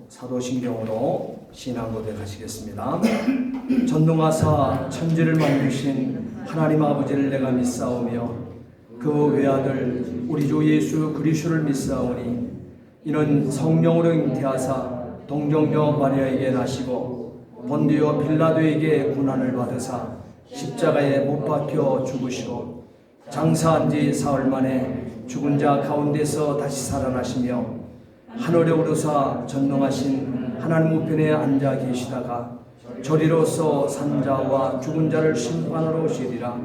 사도신경으로 신앙고백 하시겠습니다. 전능하사 천지를 만드신 하나님 아버지를 내가 믿사오며 그 외아들 우리 주 예수 그리스도를 믿사오니 이는 성령으로 잉태하사 동정녀 마리아에게 나시고 본디오 빌라도에게 고난을 받으사 십자가에 못 박혀 죽으시고 장사한 지 사흘 만에 죽은 자 가운데서 다시 살아나시며 하늘에 오르사 전능하신 하나님 우편에 앉아 계시다가 저리로서 산자와 죽은 자를 심판하러 오시리라.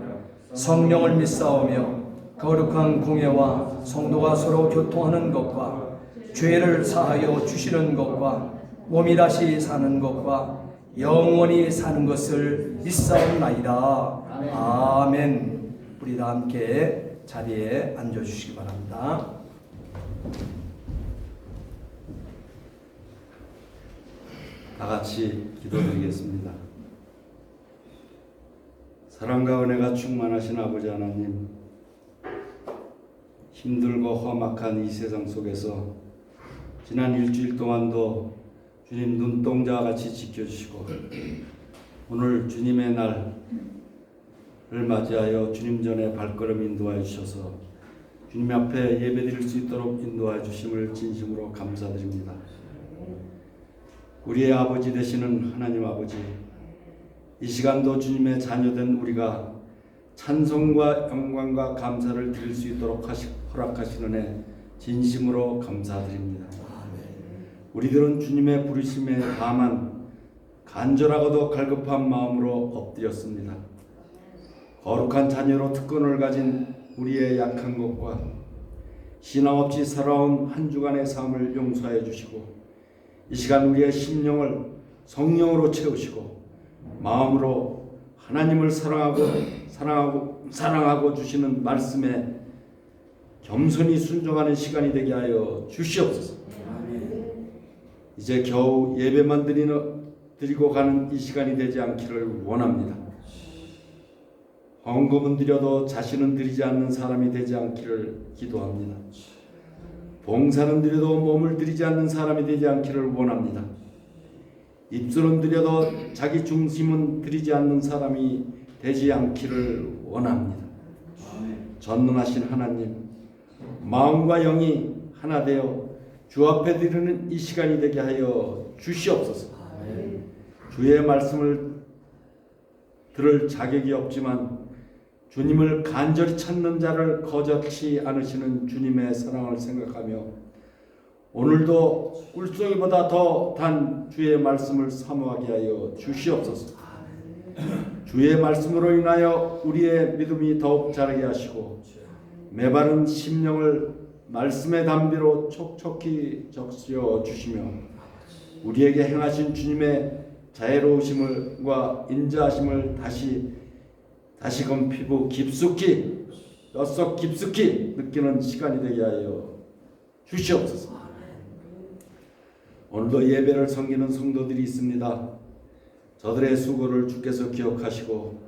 성령을 믿사오며 거룩한 공예와 성도가 서로 교통하는 것과 죄를 사하여 주시는 것과 몸이 다시 사는 것과 영원히 사는 것을 믿사옵나이다. 아멘. 우리 다 함께 자리에 앉아주시기 바랍니다. 다 같이 기도드리겠습니다. 사랑과 은혜가 충만하신 아버지 하나님, 힘들고 험악한 이 세상 속에서 지난 일주일 동안도 주님 눈동자와 같이 지켜주시고 오늘 주님의 날을 맞이하여 주님 전에 발걸음 인도하여 주셔서 주님 앞에 예배드릴 수 있도록 인도하여 주심을 진심으로 감사드립니다. 우리의 아버지 되시는 하나님 아버지, 이 시간도 주님의 자녀된 우리가 찬송과 영광과 감사를 드릴 수 있도록 허락하시는 애 진심으로 감사드립니다. 우리들은 주님의 부르심에 다만 간절하고도 갈급한 마음으로 엎드렸습니다. 거룩한 자녀로 특권을 가진 우리의 약한 것과 신앙 없이 살아온 한 주간의 삶을 용서해 주시고 이 시간 우리의 심령을 성령으로 채우시고 마음으로 하나님을 사랑하고 주시는 말씀에 겸손히 순종하는 시간이 되게 하여 주시옵소서. 이제 겨우 예배만 드리고 가는 이 시간이 되지 않기를 원합니다. 헌금은 드려도 자신은 드리지 않는 사람이 되지 않기를 기도합니다. 봉사는 드려도 몸을 드리지 않는 사람이 되지 않기를 원합니다. 입술은 드려도 자기 중심은 드리지 않는 사람이 되지 않기를 원합니다. 전능하신 하나님, 마음과 영이 하나 되어 주 앞에 드리는 이 시간이 되게 하여 주시옵소서. 주의 말씀을 들을 자격이 없지만 주님을 간절히 찾는 자를 거절치 않으시는 주님의 사랑을 생각하며 오늘도 꿀송이보다 더 단 주의 말씀을 사모하게 하여 주시옵소서. 주의 말씀으로 인하여 우리의 믿음이 더욱 자라게 하시고 메바른 심령을 말씀의 담비로 촉촉히 적시어 주시며 우리에게 행하신 주님의 자애로우심과 인자하심을 다시금 피부 깊숙이 뼛속 깊숙이 느끼는 시간이 되게 하여 주시옵소서. 오늘도 예배를 섬기는 성도들이 있습니다. 저들의 수고를 주께서 기억하시고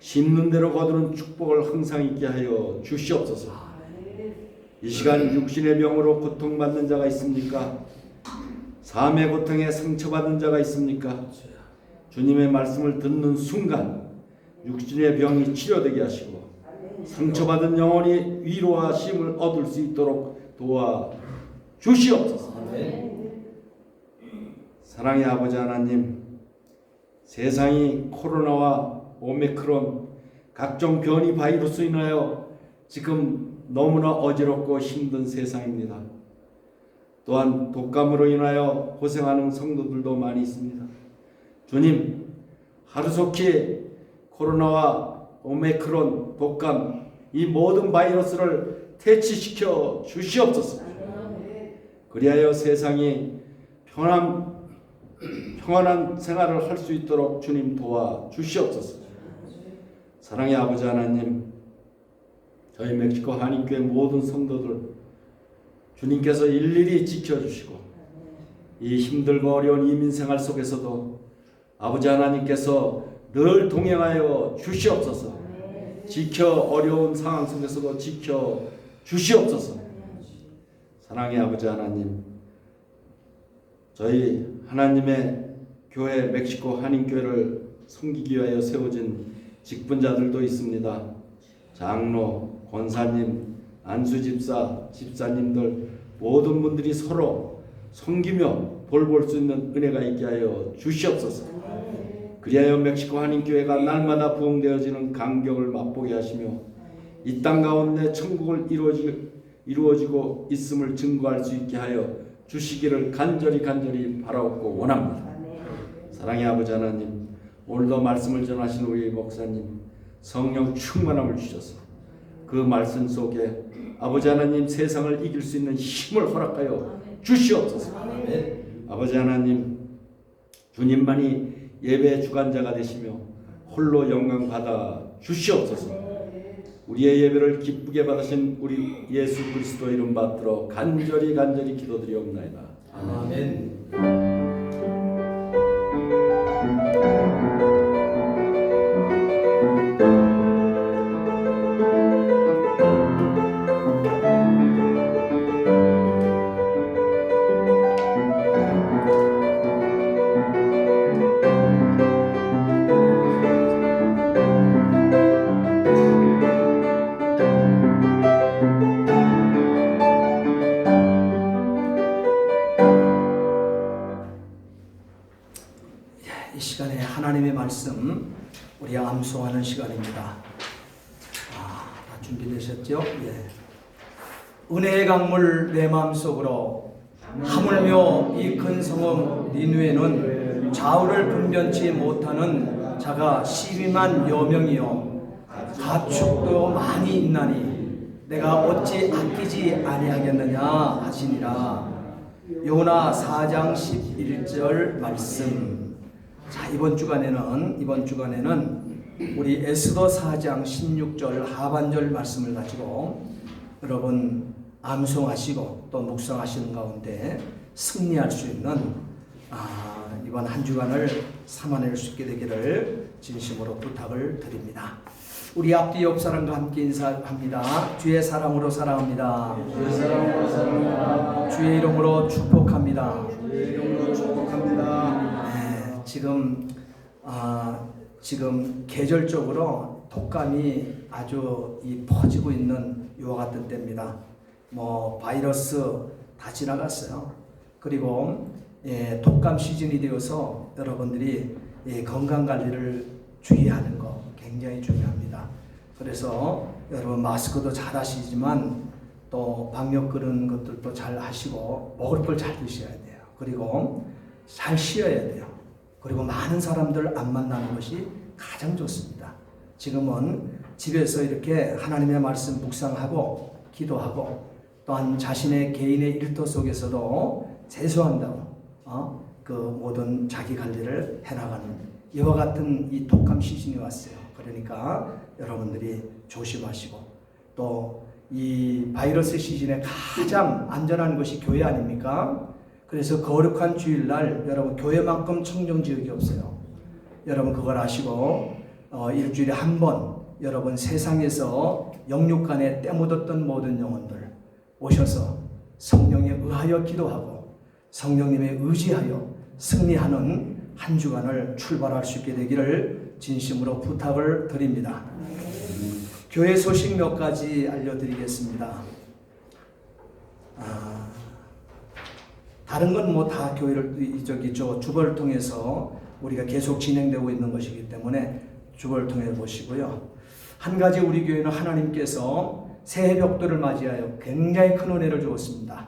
심는 대로 거두는 축복을 항상 있게 하여 주시옵소서. 이 시간 육신의 병으로 고통받는 자가 있습니까? 삶의 고통에 상처받은 자가 있습니까? 주님의 말씀을 듣는 순간 육신의 병이 치료되게 하시고 상처받은 영혼이 위로와 쉼을 얻을 수 있도록 도와 주시옵소서. 사랑의 아버지 하나님, 세상이 코로나와 오미크론 각종 변이 바이러스로 인하여 지금 너무나 어지럽고 힘든 세상입니다. 또한 독감으로 인하여 고생하는 성도들도 많이 있습니다. 주님, 하루속히 코로나와 오미크론, 독감 이 모든 바이러스를 퇴치시켜 주시옵소서. 그리하여 세상이 평안한 생활을 할 수 있도록 주님 도와 주시옵소서. 사랑의 아버지 하나님, 저희 멕시코 한인교회 모든 성도들 주님께서 일일이 지켜주시고 이 힘들고 어려운 이민생활 속에서도 아버지 하나님께서 늘 동행하여 주시옵소서. 지켜 어려운 상황 속에서도 지켜 주시옵소서. 사랑의 아버지 하나님, 저희 하나님의 교회 멕시코 한인교회를 섬기기 위하여 세워진 직분자들도 있습니다. 장로, 권사님, 안수집사, 집사님들 모든 분들이 서로 섬기며 볼 볼 수 있는 은혜가 있게 하여 주시옵소서. 그리하여 멕시코 한인교회가 날마다 부흥되어지는 감격을 맛보게 하시며 이 땅 가운데 천국을 이루어지고 있음을 증거할 수 있게 하여 주시기를 간절히 바라옵고 원합니다. 사랑의 아버지 하나님, 오늘도 말씀을 전하신 우리 목사님 성령 충만함을 주셔서 그 말씀 속에 아버지 하나님 세상을 이길 수 있는 힘을 허락하여 주시옵소서. 아버지 하나님, 주님만이 예배 주관자가 되시며 홀로 영광 받아 주시옵소서. 우리의 예배를 기쁘게 받으신 우리 예수 그리스도 이름 받들어 간절히 기도드리옵나이다. 아멘. 이 시간에 하나님의 말씀 우리 암송하는 시간입니다. 다 준비되셨죠? 예. 은혜의 강물 내 마음속으로 하물며 이 큰 성읍 니누에는 좌우를 분변치 못하는 자가 12만 여명이요 가축도 많이 있나니 내가 어찌 아끼지 아니하겠느냐 하시니라. 요나 4장 11절 말씀. 자, 이번 주간에는 우리 에스더 4장 16절 하반절 말씀을 가지고 여러분 암송하시고 또 묵상하시는 가운데 승리할 수 있는 이번 한 주간을 삼아낼 수 있게 되기를 진심으로 부탁을 드립니다. 우리 앞뒤 옆 사람과 함께 인사합니다. 주의 사랑으로 사랑합니다. 주의 사랑으로 사랑합니다. 주의 이름으로 축복합니다. 주의 이름으로 축복합니다. 지금 계절적으로 독감이 아주 퍼지고 있는 요와 같은 때입니다. 바이러스 다 지나갔어요. 그리고 독감 시즌이 되어서 여러분들이 건강 관리를 주의하는 거 굉장히 중요합니다. 그래서 여러분 마스크도 잘 하시지만 또 방역 그런 것들도 잘 하시고 먹을 걸 잘 드셔야 돼요. 그리고 잘 쉬어야 돼요. 그리고 많은 사람들 안 만나는 것이 가장 좋습니다. 지금은 집에서 이렇게 하나님의 말씀 묵상하고 기도하고 또한 자신의 개인의 일터 속에서도 제소한다고 그 모든 자기 관리를 해나가는 이와 같은 이 독감 시즌이 왔어요. 그러니까 여러분들이 조심하시고 또 이 바이러스 시즌에 가장 안전한 것이 교회 아닙니까? 그래서 거룩한 주일날 여러분 교회만큼 청정지역이 없어요. 여러분 그걸 아시고 일주일에 한 번 여러분 세상에서 영육간에 때 묻었던 모든 영혼들 오셔서 성령에 의하여 기도하고 성령님에 의지하여 승리하는 한 주간을 출발할 수 있게 되기를 진심으로 부탁을 드립니다. 교회 소식 몇 가지 알려드리겠습니다. 다른 건 다 교회를 주보를 통해서 우리가 계속 진행되고 있는 것이기 때문에 주보를 통해 보시고요. 한 가지 우리 교회는 하나님께서 새해 벽돌을 맞이하여 굉장히 큰 은혜를 주었습니다.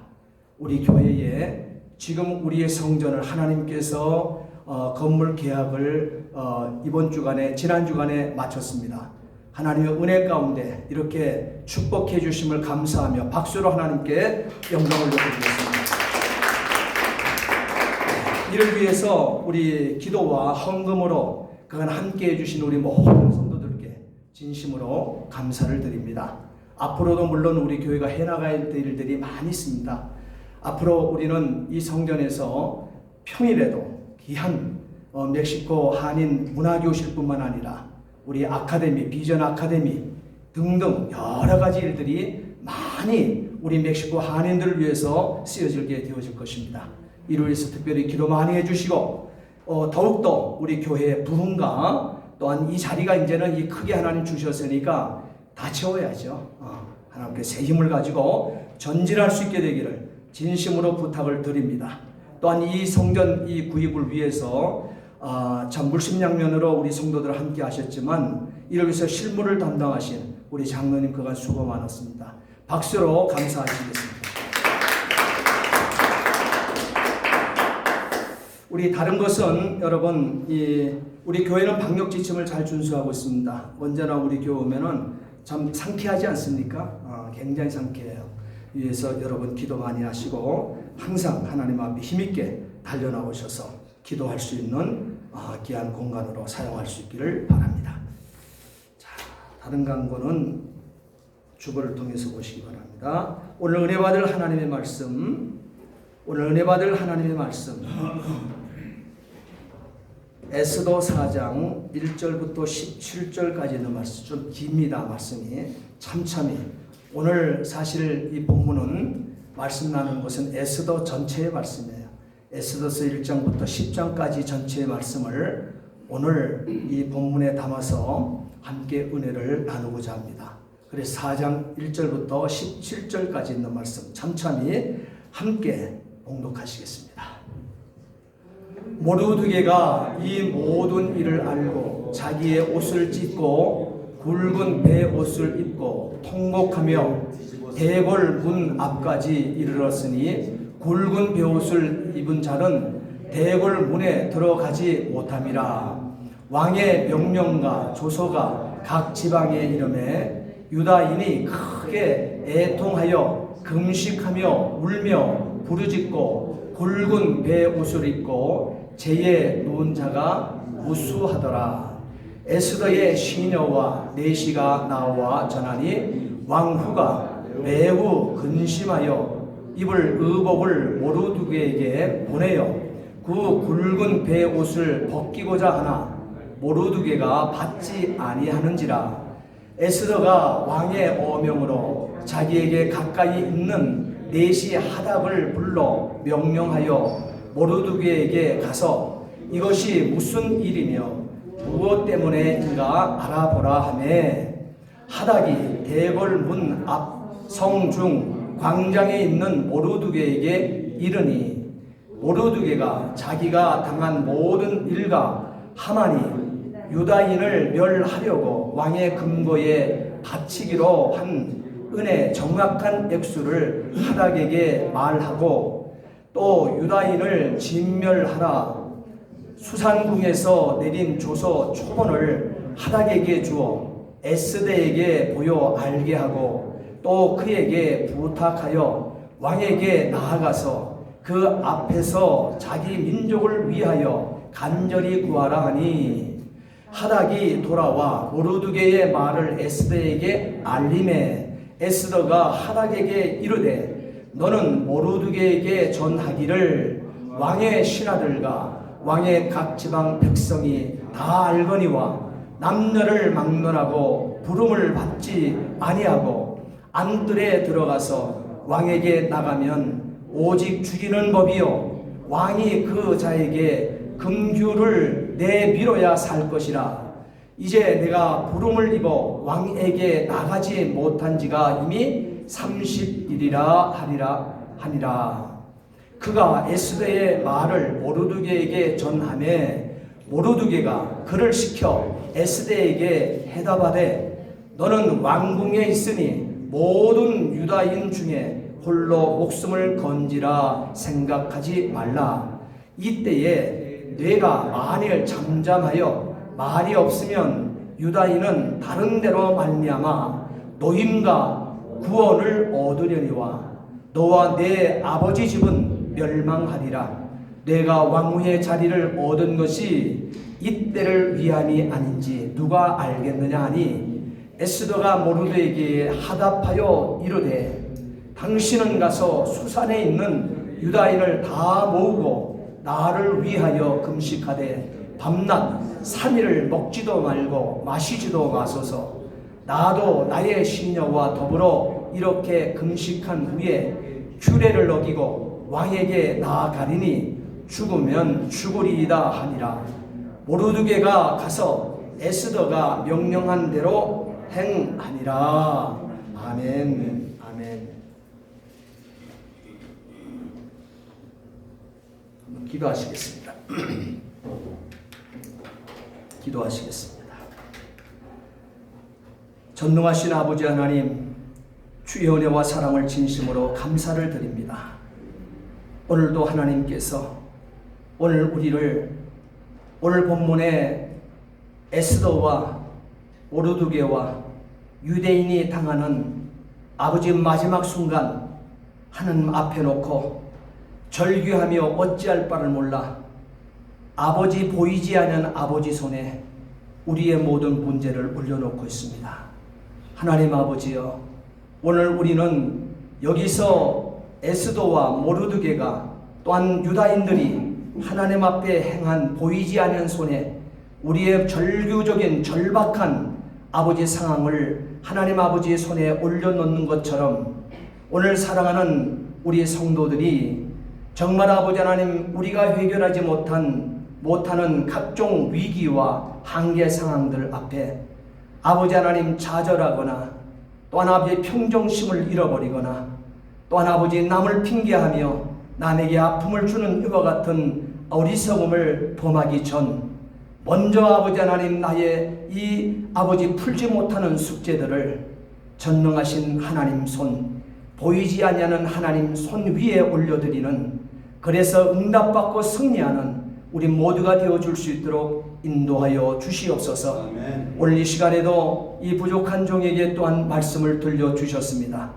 우리 교회에 지금 우리의 성전을 하나님께서 건물 계약을 이번 주간에 지난 주간에 마쳤습니다. 하나님의 은혜 가운데 이렇게 축복해 주심을 감사하며 박수로 하나님께 영광을 돌려드리겠습니다. 이를 위해서 우리 기도와 헌금으로 그간 함께 해주신 우리 모든 성도들께 진심으로 감사를 드립니다. 앞으로도 물론 우리 교회가 해나가야 될 일들이 많이 있습니다. 앞으로 우리는 이 성전에서 평일에도 귀한 멕시코 한인 문화교실뿐만 아니라 우리 아카데미, 비전 아카데미 등등 여러 가지 일들이 많이 우리 멕시코 한인들을 위해서 쓰여지게 되어질 것입니다. 이를 위해서 특별히 기도 많이 해주시고 더욱더 우리 교회의 부흥과 또한 이 자리가 이제는 이 크게 하나님 주셨으니까 다 채워야죠. 하나님께 새 힘을 가지고 전진할 수 있게 되기를 진심으로 부탁을 드립니다. 또한 이 성전 이 구입을 위해서 참 물심양면으로 우리 성도들 함께 하셨지만 이를 위해서 실무를 담당하신 우리 장로님 그간 수고 많았습니다. 박수로 감사하시겠습니다. 우리 다른 것은 여러분 우리 교회는 방역 지침을 잘 준수하고 있습니다. 언제나 우리 교회 오면은 참 상쾌하지 않습니까? 굉장히 상쾌해요. 위해서 여러분 기도 많이 하시고 항상 하나님 앞에 힘있게 달려나오셔서 기도할 수 있는 귀한 공간으로 사용할 수 있기를 바랍니다. 자, 다른 강고는 주보를 통해서 보시기 바랍니다. 오늘 은혜 받을 하나님의 말씀 에스더 4장 1절부터 17절까지 있는 말씀 좀 깁니다. 말씀이 참참히 오늘 사실 이 본문은 말씀 나누는 것은 에스더 전체의 말씀이에요. 에스더서 1장부터 10장까지 전체의 말씀을 오늘 이 본문에 담아서 함께 은혜를 나누고자 합니다. 그래서 4장 1절부터 17절까지 있는 말씀 참참히 함께 봉독하시겠습니다. 모르드게가 이 모든 일을 알고 자기의 옷을 찢고 굵은 배 옷을 입고 통곡하며 대궐 문 앞까지 이르렀으니 굵은 배 옷을 입은 자는 대궐 문에 들어가지 못함이라. 왕의 명령과 조서가 각 지방에 이르매 유다인이 크게 애통하여 금식하며 울며 부르짖고 굵은 배 옷을 입고 제에 누운 자가 우수하더라. 에스더의 시녀와 내시가 나와 전하니 왕후가 매우 근심하여 입을 의복을 모르드게에게 보내어 그 굵은 배 옷을 벗기고자 하나 모르드게가 받지 아니하는지라. 에스더가 왕의 어명으로 자기에게 가까이 있는 내시 하닥을 불러 명령하여 모르드게에게 가서 이것이 무슨 일이며 무엇 때문에인가 알아보라 하매 하닥이 대궐 문 앞 성중 광장에 있는 모르드게에게 이르니 모르드게가 자기가 당한 모든 일과 하만이 유다인을 멸하려고 왕의 금고에 바치기로 한 은혜 정확한 액수를 하닥에게 말하고 또 유다인을 진멸하라 수산궁에서 내린 조서 초본을 하닥에게 주어 에스더에게 보여 알게 하고 또 그에게 부탁하여 왕에게 나아가서 그 앞에서 자기 민족을 위하여 간절히 구하라 하니 하닥이 돌아와 모르드게의 말을 에스더에게 알림해 에스더가 하닥에게 이르되 너는 모르드게에게 전하기를 왕의 신하들과 왕의 각 지방 백성이 다 알거니와 남녀를 막론하고 부름을 받지 아니하고 안뜰에 들어가서 왕에게 나가면 오직 죽이는 법이요 왕이 그 자에게 금규를 내밀어야 살 것이라. 이제 내가 부름을 입어 왕에게 나가지 못한 지가 이미 30일이라 하니라. 그가 에스더의 말을 모르드게에게 전하매 모르드게가 그를 시켜 에스더에게 해답하되 너는 왕궁에 있으니 모든 유다인 중에 홀로 목숨을 건지라 생각하지 말라. 이때에 뇌가 만일 잠잠하여 말이 없으면 유다인은 다른 데로 말미암아 노임과 구원을 얻으려니와 너와 내 아버지 집은 멸망하리라. 내가 왕후의 자리를 얻은 것이 이때를 위함이 아닌지 누가 알겠느냐 하니 에스더가 모르드게에게 하답하여 이르되 당신은 가서 수산에 있는 유다인을 다 모으고 나를 위하여 금식하되 밤낮 3일을 먹지도 말고 마시지도 마소서. 나도 나의 시녀와 더불어 이렇게 금식한 후에 규례를 어기고 왕에게 나아가리니 죽으면 죽으리이다 하니라. 모르드게가 가서 에스더가 명령한 대로 행하니라. 아멘. 아멘. 기도하시겠습니다. 기도하시겠습니다. 전능하신 아버지 하나님, 주의 은혜와 사랑을 진심으로 감사를 드립니다. 오늘도 하나님께서 오늘 본문에 에스더와 모르드게와 유대인이 당하는 아버지 마지막 순간 하나님 앞에 놓고 절규하며 어찌할 바를 몰라 아버지 보이지 않는 아버지 손에 우리의 모든 문제를 올려놓고 있습니다. 하나님 아버지여, 오늘 우리는 여기서 에스더와 모르드게가 또한 유다인들이 하나님 앞에 행한 보이지 않는 손에 우리의 절규적인 절박한 아버지 상황을 하나님 아버지의 손에 올려놓는 것처럼 오늘 사랑하는 우리 성도들이 정말 아버지 하나님, 우리가 해결하지 못하는 각종 위기와 한계 상황들 앞에 아버지 하나님 좌절하거나 또한 아버지 평정심을 잃어버리거나 또한 아버지 남을 핑계하며 남에게 아픔을 주는 이와 같은 어리석음을 범하기 전 먼저 아버지 하나님, 나의 이 아버지 풀지 못하는 숙제들을 전능하신 하나님 손, 보이지 아니하는 하나님 손 위에 올려드리는, 그래서 응답받고 승리하는 우리 모두가 되어줄 수 있도록 인도하여 주시옵소서. 아멘. 오늘 이 시간에도 이 부족한 종에게 또한 말씀을 들려주셨습니다.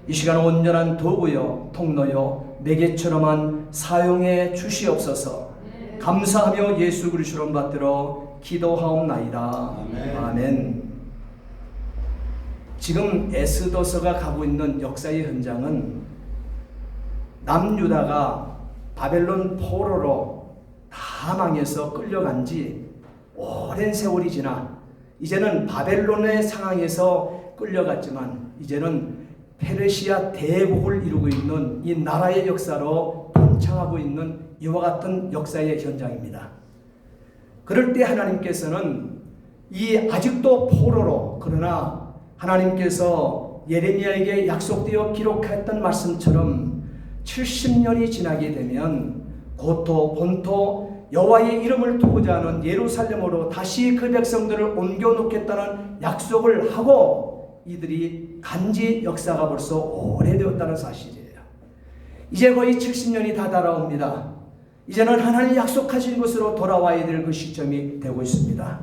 이 시간 온전한 도구요 통로요 매개처럼만 사용해 주시옵소서. 감사하며 예수 그리스도를 받들어 기도하옵나이다. 아멘. 아멘. 지금 에스더서가 가고 있는 역사의 현장은 남유다가 바벨론 포로로 다 망해서 끌려간 지 오랜 세월이 지나 이제는 바벨론의 상황에서 끌려갔지만 이제는 페르시아 대국을 이루고 있는 이 나라의 역사로 번창하고 있는 이와 같은 역사의 현장입니다. 그럴 때 하나님께서는 이 아직도 포로로, 그러나 하나님께서 예레미야에게 약속되어 기록했던 말씀처럼 70년이 지나게 되면 고토 본토 여호와의 이름을 두고자 하는 예루살렘으로 다시 그 백성들을 옮겨놓겠다는 약속을 하고 이들이 간지 역사가 벌써 오래되었다는 사실이에요. 이제 거의 70년이 다 달아옵니다. 이제는 하나님 약속하신 것으로 돌아와야 될 그 시점이 되고 있습니다.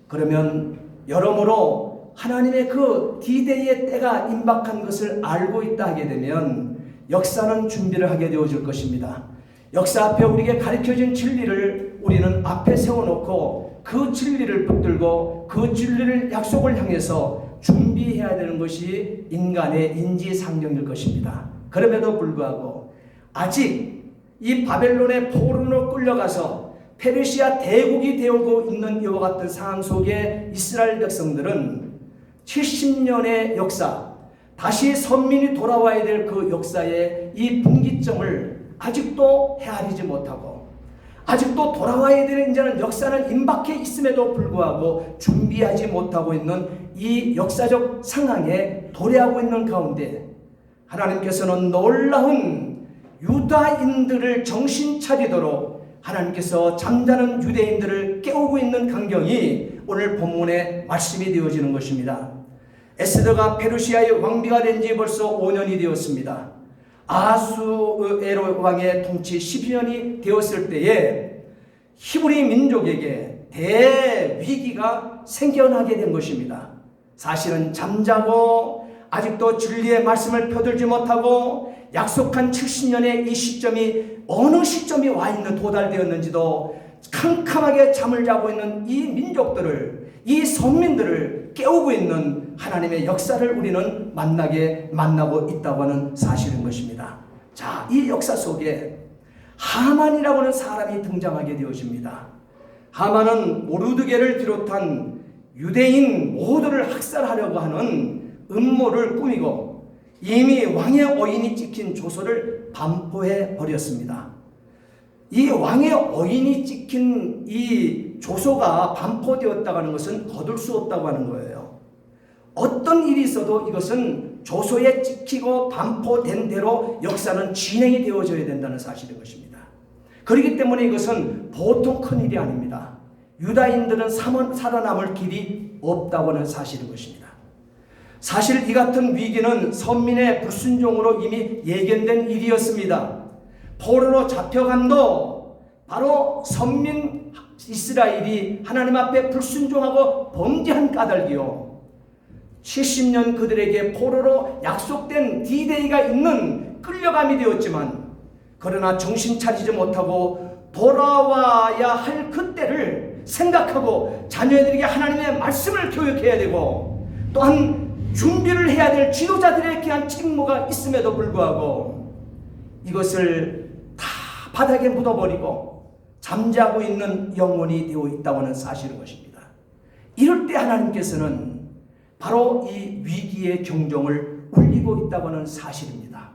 그러면 여러모로 하나님의 그 디데이의 때가 임박한 것을 알고 있다 하게 되면 역사는 준비를 하게 되어질 것입니다. 역사 앞에 우리에게 가르쳐진 진리를 우리는 앞에 세워놓고 그 진리를 붙들고 그 진리를 약속을 향해서 준비해야 되는 것이 인간의 인지상정일 것입니다. 그럼에도 불구하고 아직 이 바벨론의 포로로 끌려가서 페르시아 대국이 되어오고 있는 이와 같은 상황 속에 이스라엘 백성들은 70년의 역사, 다시 선민이 돌아와야 될 그 역사의 이 분기점을 아직도 헤아리지 못하고 아직도 돌아와야 되는 이제는 역사는 임박해 있음에도 불구하고 준비하지 못하고 있는 이 역사적 상황에 도래하고 있는 가운데 하나님께서는 놀라운 유다인들을 정신 차리도록 하나님께서 잠자는 유대인들을 깨우고 있는 광경이 오늘 본문의 말씀이 되어지는 것입니다. 에스더가 페르시아의 왕비가 된 지 벌써 5년이 되었습니다. 아하수에로 왕의 통치 12년이 되었을 때에 히브리 민족에게 대위기가 생겨나게 된 것입니다. 사실은 잠자고 아직도 진리의 말씀을 펴들지 못하고 약속한 70년의 이 시점이 어느 시점이 와 있는 도달되었는지도 캄캄하게 잠을 자고 있는 이 민족들을, 이 선민들을 깨우고 있는 하나님의 역사를 우리는 만나고 있다고 하는 사실인 것입니다. 자, 이 역사 속에 하만이라고 하는 사람이 등장하게 되어집니다. 하만은 모르드게를 비롯한 유대인 모두를 학살하려고 하는 음모를 꾸미고 이미 왕의 어인이 찍힌 조서를 반포해 버렸습니다. 이 왕의 어인이 찍힌 이 조소가 반포되었다고 하는 것은 거둘 수 없다고 하는 거예요. 어떤 일이 있어도 이것은 조소에 찍히고 반포된 대로 역사는 진행이 되어져야 된다는 사실인 것입니다. 그렇기 때문에 이것은 보통 큰 일이 아닙니다. 유다인들은 살아남을 길이 없다고 하는 사실인 것입니다. 사실 이 같은 위기는 선민의 불순종으로 이미 예견된 일이었습니다. 포로로 잡혀간도 바로 선민 이스라엘이 하나님 앞에 불순종하고 범죄한 까닭이요, 70년 그들에게 포로로 약속된 D-Day가 있는 끌려감이 되었지만, 그러나 정신 차리지 못하고 돌아와야 할 그때를 생각하고 자녀들에게 하나님의 말씀을 교육해야 되고, 또한 준비를 해야 될 지도자들에 대한 책무가 있음에도 불구하고 이것을 다 바닥에 묻어버리고 잠자고 있는 영혼이 되어 있다고 하는 사실인 것입니다. 이럴 때 하나님께서는 바로 이 위기의 경종을 울리고 있다고 하는 사실입니다.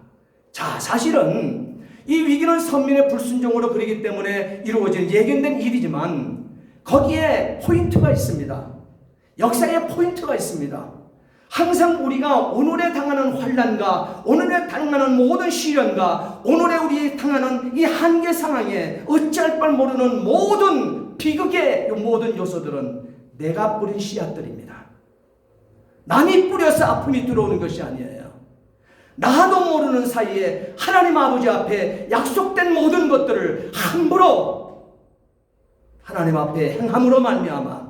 자, 사실은 이 위기는 선민의 불순종으로 그러기 때문에 이루어진 예견된 일이지만 거기에 포인트가 있습니다. 역사에 포인트가 있습니다. 항상 우리가 오늘에 당하는 환난과 오늘에 당하는 모든 시련과 오늘에 우리 당하는 이 한계 상황에 어찌할 바를 모르는 모든 비극의 모든 요소들은 내가 뿌린 씨앗들입니다. 남이 뿌려서 아픔이 들어오는 것이 아니에요. 나도 모르는 사이에 하나님 아버지 앞에 약속된 모든 것들을 함부로 하나님 앞에 행함으로 말미암아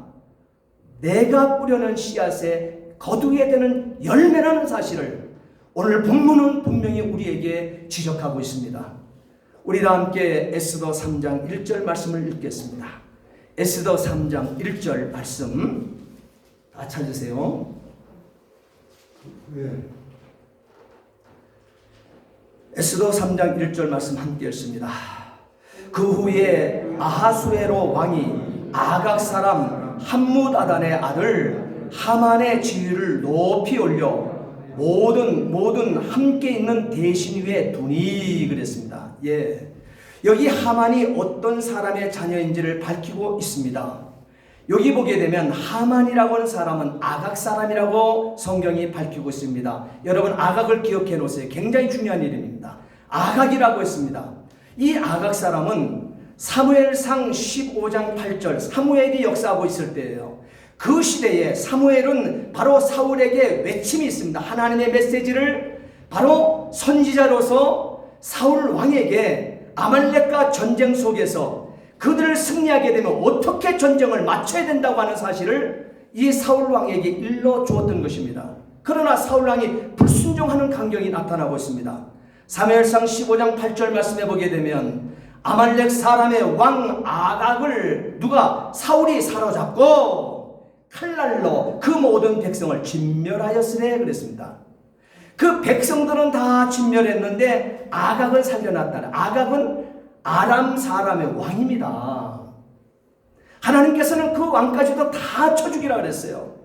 내가 뿌려놓은 씨앗에 거두게 되는 열매라는 사실을 오늘 본문은 분명히 우리에게 지적하고 있습니다. 우리 다 함께 에스더 3장 1절 말씀을 읽겠습니다. 에스더 3장 1절 말씀 다 찾으세요. 에스더 3장 1절 말씀 함께 읽습니다. 그 후에 아하수에로 왕이 아각 사람 함무다단의 아들 하만의 지위를 높이 올려 모든 함께 있는 대신 위에 두니 그랬습니다. 예, 여기 하만이 어떤 사람의 자녀인지를 밝히고 있습니다. 여기 보게 되면 하만이라고 하는 사람은 아각 사람이라고 성경이 밝히고 있습니다. 여러분 아각을 기억해 놓으세요. 굉장히 중요한 이름입니다. 아각이라고 했습니다. 이 아각 사람은 사무엘상 15장 8절 사무엘이 역사하고 있을 때예요. 그 시대에 사무엘은 바로 사울에게 외침이 있습니다. 하나님의 메시지를 바로 선지자로서 사울 왕에게 아말렉과 전쟁 속에서 그들을 승리하게 되면 어떻게 전쟁을 마쳐야 된다고 하는 사실을 이 사울 왕에게 일러 주었던 것입니다. 그러나 사울 왕이 불순종하는 광경이 나타나고 있습니다. 사무엘상 15장 8절 말씀해 보게 되면 아말렉 사람의 왕 아각을 누가 사울이 사로잡고 칼날로 그 모든 백성을 진멸하였으네 그랬습니다. 그 백성들은 다 진멸했는데 아각을 살려놨다. 아각은 아람 사람의 왕입니다. 하나님께서는 그 왕까지도 다 쳐죽이라 그랬어요.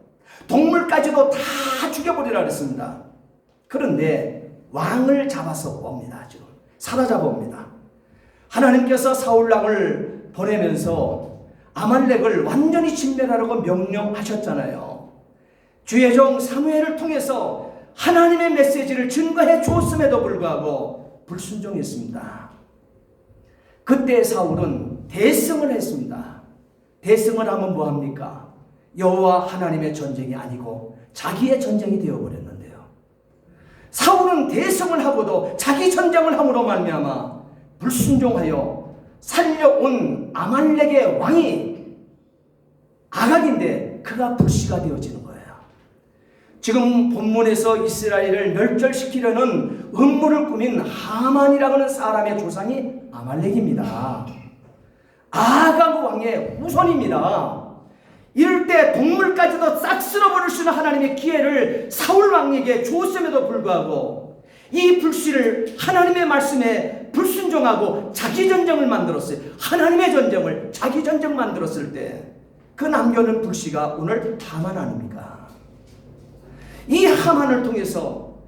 동물까지도 다 죽여버리라 그랬습니다. 그런데 왕을 잡아서 옵니다. 지금 사로잡아 옵니다. 하나님께서 사울왕을 보내면서 아말렉을 완전히 진멸하라고 명령하셨잖아요. 주의 종 사무엘을 통해서 하나님의 메시지를 증거해 주었음에도 불구하고 불순종했습니다. 그때 사울은 대승을 했습니다. 대승을 하면 뭐합니까? 여호와 하나님의 전쟁이 아니고 자기의 전쟁이 되어버렸는데요. 사울은 대승을 하고도 자기 전쟁을 함으로 말미암아 불순종하여 살려온 아말렉의 왕이 아각인데 그가 불씨가 되어지는 거예요. 지금 본문에서 이스라엘을 멸절시키려는 음모를 꾸민 하만이라고 하는 사람의 조상이 아말렉입니다. 아각 왕의 후손입니다. 이럴 때 동물까지도 싹 쓸어버릴 수 있는 하나님의 기회를 사울 왕에게 주었음에도 불구하고 이 불씨를 하나님의 말씀에 불순종하고 자기 전쟁을 만들었어요. 하나님의 전쟁을 자기 전쟁 만들었을 때 그 남겨놓은 불씨가 오늘 하만 아닙니까? 이 하만을 통해서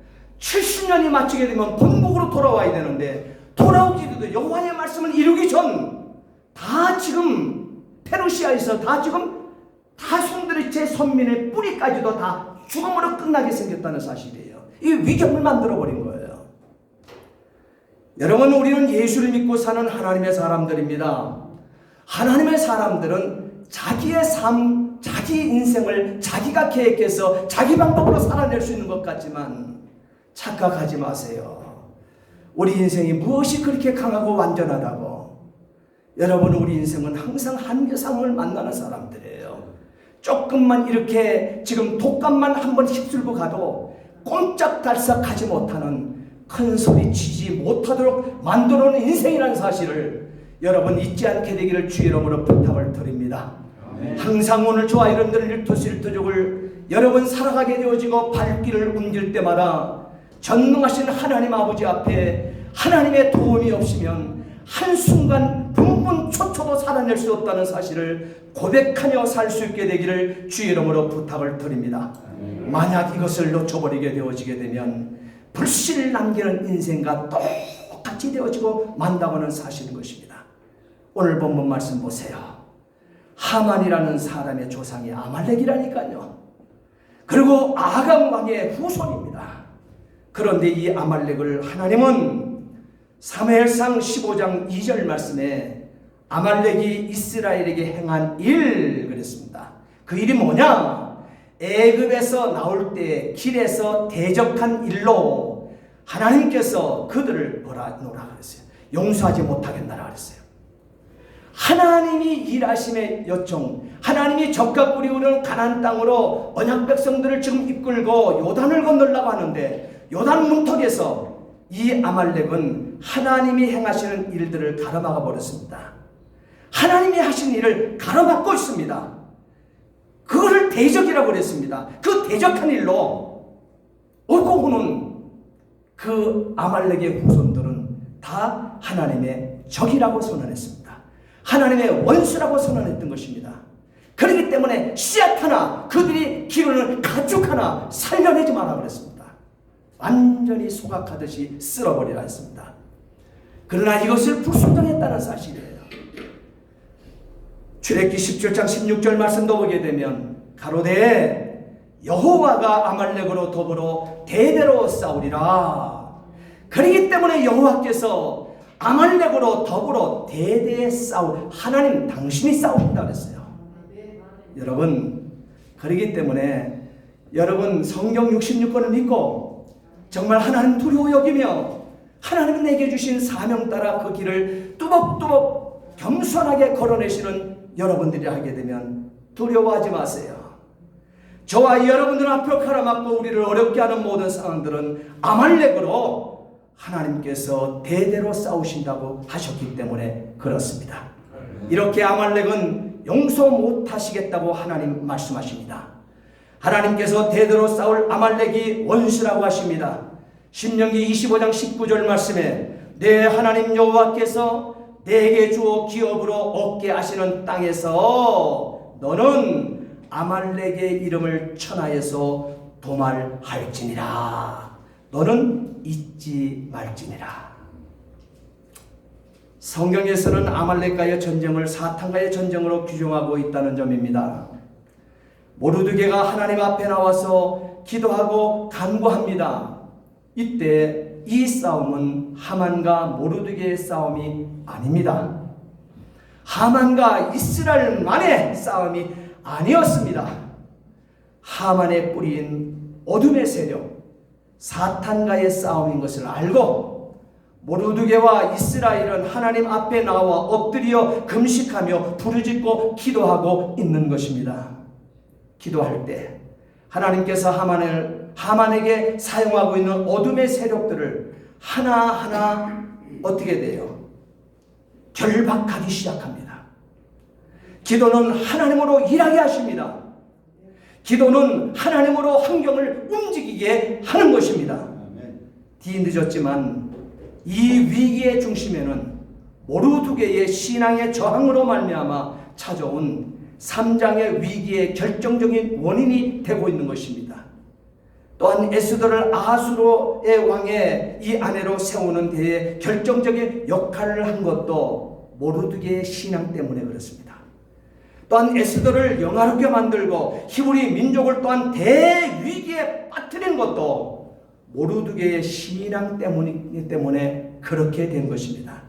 70년이 마치게 되면 본국으로 돌아와야 되는데 돌아오기도 여호와의 말씀을 이루기 전 다 지금 페르시아에서 다 지금 다손들의 선민의 뿌리까지도 다 죽음으로 끝나게 생겼다는 사실이에요. 이 위경을 만들어버린 거예요. 여러분, 우리는 예수를 믿고 사는 하나님의 사람들입니다. 하나님의 사람들은 자기의 삶, 자기 인생을 자기가 계획해서 자기 방법으로 살아낼 수 있는 것 같지만 착각하지 마세요. 우리 인생이 무엇이 그렇게 강하고 완전하다고. 여러분, 우리 인생은 항상 한계상을 만나는 사람들이에요. 조금만 이렇게 지금 독감만 한번 휩쓸고 가도 꼼짝달싹 하지 못하는, 큰 소리 치지 못하도록 만들어놓은 인생이라는 사실을 여러분 잊지 않게 되기를 주의 이름으로 부탁을 드립니다. 항상 오늘 저와 여러분들 일터실토족을 여러분 살아가게 되어지고 발길을 옮길 때마다 전능하신 하나님 아버지 앞에 하나님의 도움이 없으면 한순간 분분초초도 살아낼 수 없다는 사실을 고백하며 살 수 있게 되기를 주의 이름으로 부탁을 드립니다. 만약 이것을 놓쳐버리게 되어지게 되면 불씨를 남기는 인생과 똑같이 되어지고 만다고는 사실인 것입니다. 오늘 본문 말씀 보세요. 하만이라는 사람의 조상이 아말렉이라니까요. 그리고 아감 왕의 후손입니다. 그런데 이 아말렉을 하나님은 사무엘상 15장 2절 말씀에 아말렉이 이스라엘에게 행한 일 그랬습니다. 그 일이 뭐냐? 애굽에서 나올 때 길에서 대적한 일로 하나님께서 그들을 뭐라 그랬어요? 용서하지 못하겠나라 그랬어요. 하나님이 일하심의 요청, 하나님이 적과 꿀이 흐르는 가나안 땅으로 언약 백성들을 지금 이끌고 요단을 건너려고 하는데 요단 문턱에서 이 아말렉은 하나님이 행하시는 일들을 가로막아 버렸습니다. 하나님이 하신 일을 가로막고 있습니다. 그거를 대적이라고 그랬습니다. 그 대적한 일로 오고 오는 그 아말렉의 후손들은 다 하나님의 적이라고 선언했습니다. 하나님의 원수라고 선언했던 것입니다. 그렇기 때문에 씨앗 하나, 그들이 기르는 가축 하나 살려내지 마라 그랬습니다. 완전히 소각하듯이 쓸어버리라 했습니다. 그러나 이것을 불순종했다는 사실이에요. 출애굽기 17장 16절 말씀도 보게 되면 가로되 여호와가 아말렉으로 더불어 대대로 싸우리라. 그렇기 때문에 여호와께서 아말렉으로 더불어 대대에 싸울, 하나님 당신이 싸우신다 그랬어요. 여러분, 그렇기 때문에 여러분 성경 66권을 믿고 정말 하나님 두려워 여기며 하나님이 내게 주신 사명 따라 그 길을 뚜벅뚜벅 겸손하게 걸어내시는 여러분들이 하게 되면 두려워하지 마세요. 저와 여러분들 앞으로 가로막고 우리를 어렵게 하는 모든 상황들은 아말렉으로 하나님께서 대대로 싸우신다고 하셨기 때문에 그렇습니다. 이렇게 아말렉은 용서 못하시겠다고 하나님 말씀하십니다. 하나님께서 대대로 싸울 아말렉이 원수라고 하십니다. 신명기 25장 19절 말씀에 내 하나님 여호와께서 내게 주어 기업으로 얻게 하시는 땅에서 너는 아말렉의 이름을 천하에서 도말할지니라. 너는 잊지 말지니라. 성경에서는 아말렉과의 전쟁을 사탄과의 전쟁으로 규정하고 있다는 점입니다. 모르드게가 하나님 앞에 나와서 기도하고 간구합니다. 이때 이 싸움은 하만과 모르드게의 싸움이 아닙니다. 하만과 이스라엘만의 싸움이 아니었습니다. 하만의 뿌리인 어둠의 세력, 사탄과의 싸움인 것을 알고 모르드게와 이스라엘은 하나님 앞에 나와 엎드려 금식하며 부르짖고 기도하고 있는 것입니다. 기도할 때 하나님께서 하만에게 사용하고 있는 어둠의 세력들을 하나하나 어떻게 돼요? 결박하기 시작합니다. 기도는 하나님으로 일하게 하십니다. 기도는 하나님으로 환경을 움직이게 하는 것입니다. 뒤늦었지만 이 위기의 중심에는 모르드게의 신앙의 저항으로 말미암아 찾아온 3장의 위기의 결정적인 원인이 되고 있는 것입니다. 또한 에스더를 아수르의 왕의 이 아내로 세우는 데에 결정적인 역할을 한 것도 모르드게의 신앙 때문에 그렇습니다. 또한 에스더를 영화롭게 만들고 히브리 민족을 또한 대위기에 빠뜨린 것도 모르드게의 신앙 때문에 그렇게 된 것입니다.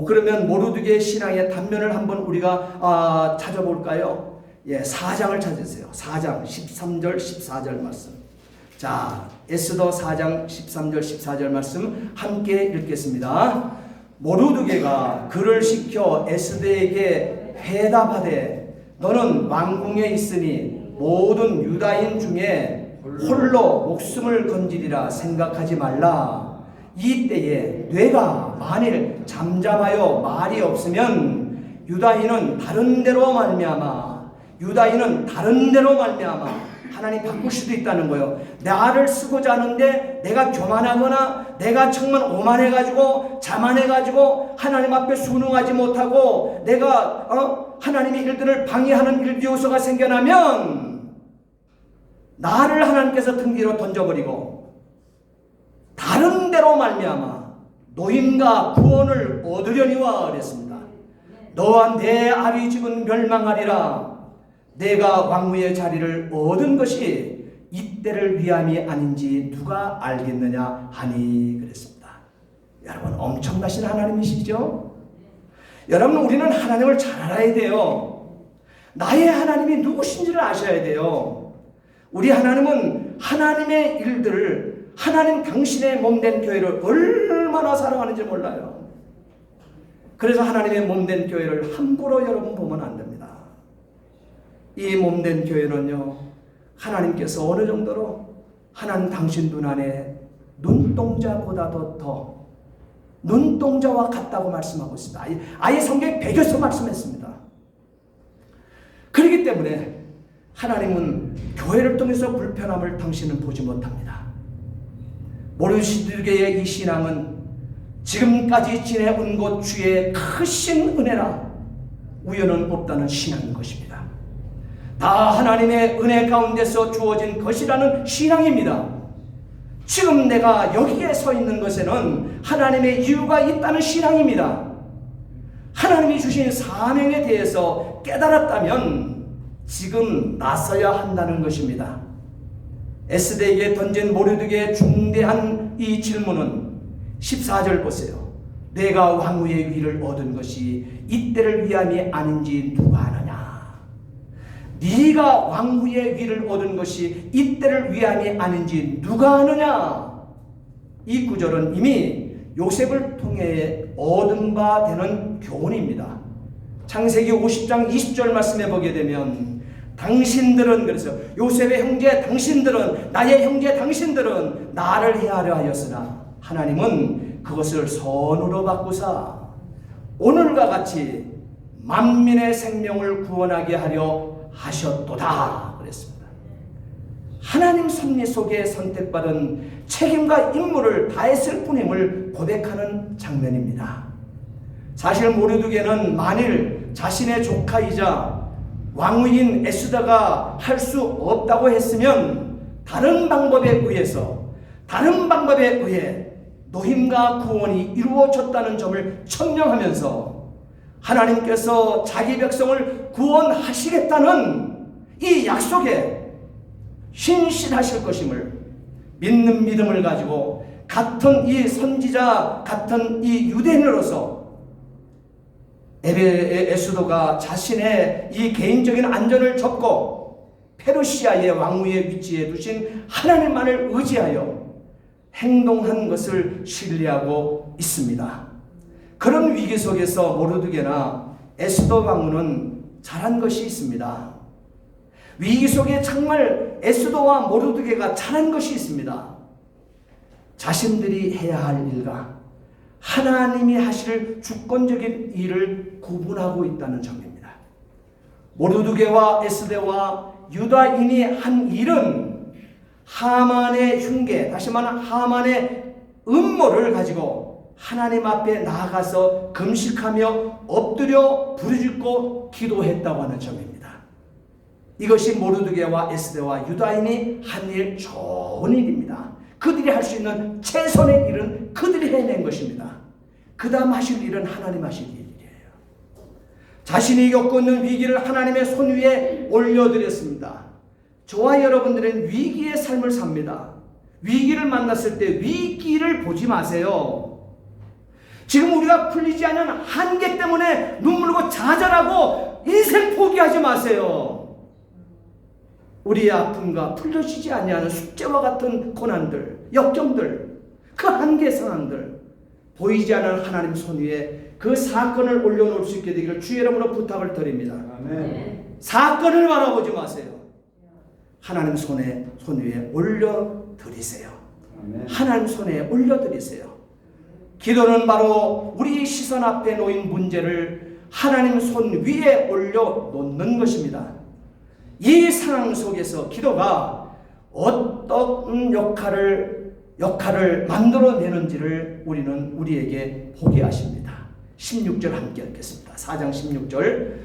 그러면 모르드게의 신앙의 단면을 한번 우리가 찾아볼까요? 4장을 찾으세요. 4장 13절 14절 말씀. 자, 에스더 4장 13절 14절 말씀 함께 읽겠습니다. 모르드게가 그를 시켜 에스더에게 회답하되 너는 왕궁에 있으니 모든 유다인 중에 홀로 목숨을 건지리라 생각하지 말라. 이때에 뇌가 만일 잠잠하여 말이 없으면 유다인은 다른 데로 말미암아 하나님 바꿀 수도 있다는 거예요. 나를 쓰고자 하는데 내가 교만하거나 내가 정말 오만해가지고 자만해가지고 하나님 앞에 순응하지 못하고 내가 하나님의 일들을 방해하는 일비요소가 생겨나면 나를 하나님께서 등 뒤로 던져버리고 다른 데로 말미암아 노임과 구원을 얻으려니와 그랬습니다. 너와 내 아비 집은 멸망하리라. 내가 왕후의 자리를 얻은 것이 이때를 위함이 아닌지 누가 알겠느냐 하니 그랬습니다. 여러분, 엄청나신 하나님이시죠? 여러분, 우리는 하나님을 잘 알아야 돼요. 나의 하나님이 누구신지를 아셔야 돼요. 우리 하나님은 하나님의 일들을, 하나님 당신의 몸된 교회를 얼마나 사랑하는지 몰라요. 그래서 하나님의 몸된 교회를 함부로 여러분 보면 안 됩니다. 이 몸된 교회는요, 하나님께서 어느 정도로 하나님 당신 눈 안에 눈동자보다도 더 눈동자와 같다고 말씀하고 있습니다. 아예 성경에 배겨서 말씀했습니다. 그렇기 때문에 하나님은 교회를 통해서 불편함을 당신은 보지 못합니다. 모르시드게의 이 신앙은 지금까지 지내온 것 주의 크신 은혜라 우연은 없다는 신앙인 것입니다. 다 하나님의 은혜 가운데서 주어진 것이라는 신앙입니다. 지금 내가 여기에 서 있는 것에는 하나님의 이유가 있다는 신앙입니다. 하나님이 주신 사명에 대해서 깨달았다면 지금 나서야 한다는 것입니다. 에스더에게 던진 모르드게의 중대한 이 질문은 14절 보세요. 내가 왕후의 위를 얻은 것이 이때를 위함이 아닌지 누가 아느냐. 네가 왕후의 위를 얻은 것이 이때를 위함이 아닌지 누가 아느냐. 이 구절은 이미 요셉을 통해 얻은 바 되는 교훈입니다. 창세기 50장 20절 말씀에 보게 되면 당신들은, 그래서 요셉의 형제 당신들은, 나의 형제 당신들은 나를 해하려 하였으나 하나님은 그것을 선으로 바꾸사 오늘과 같이 만민의 생명을 구원하게 하려 하셨도다 그랬습니다. 하나님 섭리 속에 선택받은 책임과 임무를 다했을 뿐임을 고백하는 장면입니다. 사실 모르드게는 만일 자신의 조카이자 왕후인 에스더가 할 수 없다고 했으면 다른 방법에 의해 노임과 구원이 이루어졌다는 점을 천명하면서 하나님께서 자기 백성을 구원하시겠다는 이 약속에 신실하실 것임을 믿는 믿음을 가지고 같은 이 선지자 같은 이 유대인으로서 에스더가 자신의 이 개인적인 안전을 접고 페르시아의 왕후의 위치에 두신 하나님만을 의지하여 행동한 것을 신뢰하고 있습니다. 그런 위기 속에서 모르드게나 에스더 왕후는 잘한 것이 있습니다. 위기 속에 정말 에스더와 모르드게가 잘한 것이 있습니다. 자신들이 해야 할 일과 하나님이 하실 주권적인 일을 구분하고 있다는 점입니다. 모르드게와 에스더와 유다인이 한 일은 하만의 흉계, 다시 말하면 하만의 음모를 가지고 하나님 앞에 나아가서 금식하며 엎드려 부르짖고 기도했다고 하는 점입니다. 이것이 모르드게와 에스더와 유다인이 한 일 좋은 일입니다. 그들이 할 수 있는 최선의 일은 그들이 해낸 것입니다. 그 다음 하실 일은 하나님 하실 일이에요. 자신이 겪고 있는 위기를 하나님의 손 위에 올려드렸습니다. 저와 여러분들은 위기의 삶을 삽니다. 위기를 만났을 때 위기를 보지 마세요. 지금 우리가 풀리지 않는 한계 때문에 눈물고 좌절하고 인생 포기하지 마세요. 우리의 아픔과 풀려지지 아니하는 숙제와 같은 고난들, 역경들, 그 한계 상황들, 보이지 않는 하나님 손 위에 그 사건을 올려놓을 수 있게 되기를 주의 이름으로 부탁을 드립니다. 아멘. 사건을 바라보지 마세요. 하나님 손 위에 올려드리세요. 아멘. 하나님 손에 올려드리세요. 기도는 바로 우리 시선 앞에 놓인 문제를 하나님 손 위에 올려놓는 것입니다. 이 상황 속에서 기도가 어떤 역할을 만들어내는지를 우리는 우리에게 보게 하십니다. 16절 함께 읽겠습니다. 4장 16절.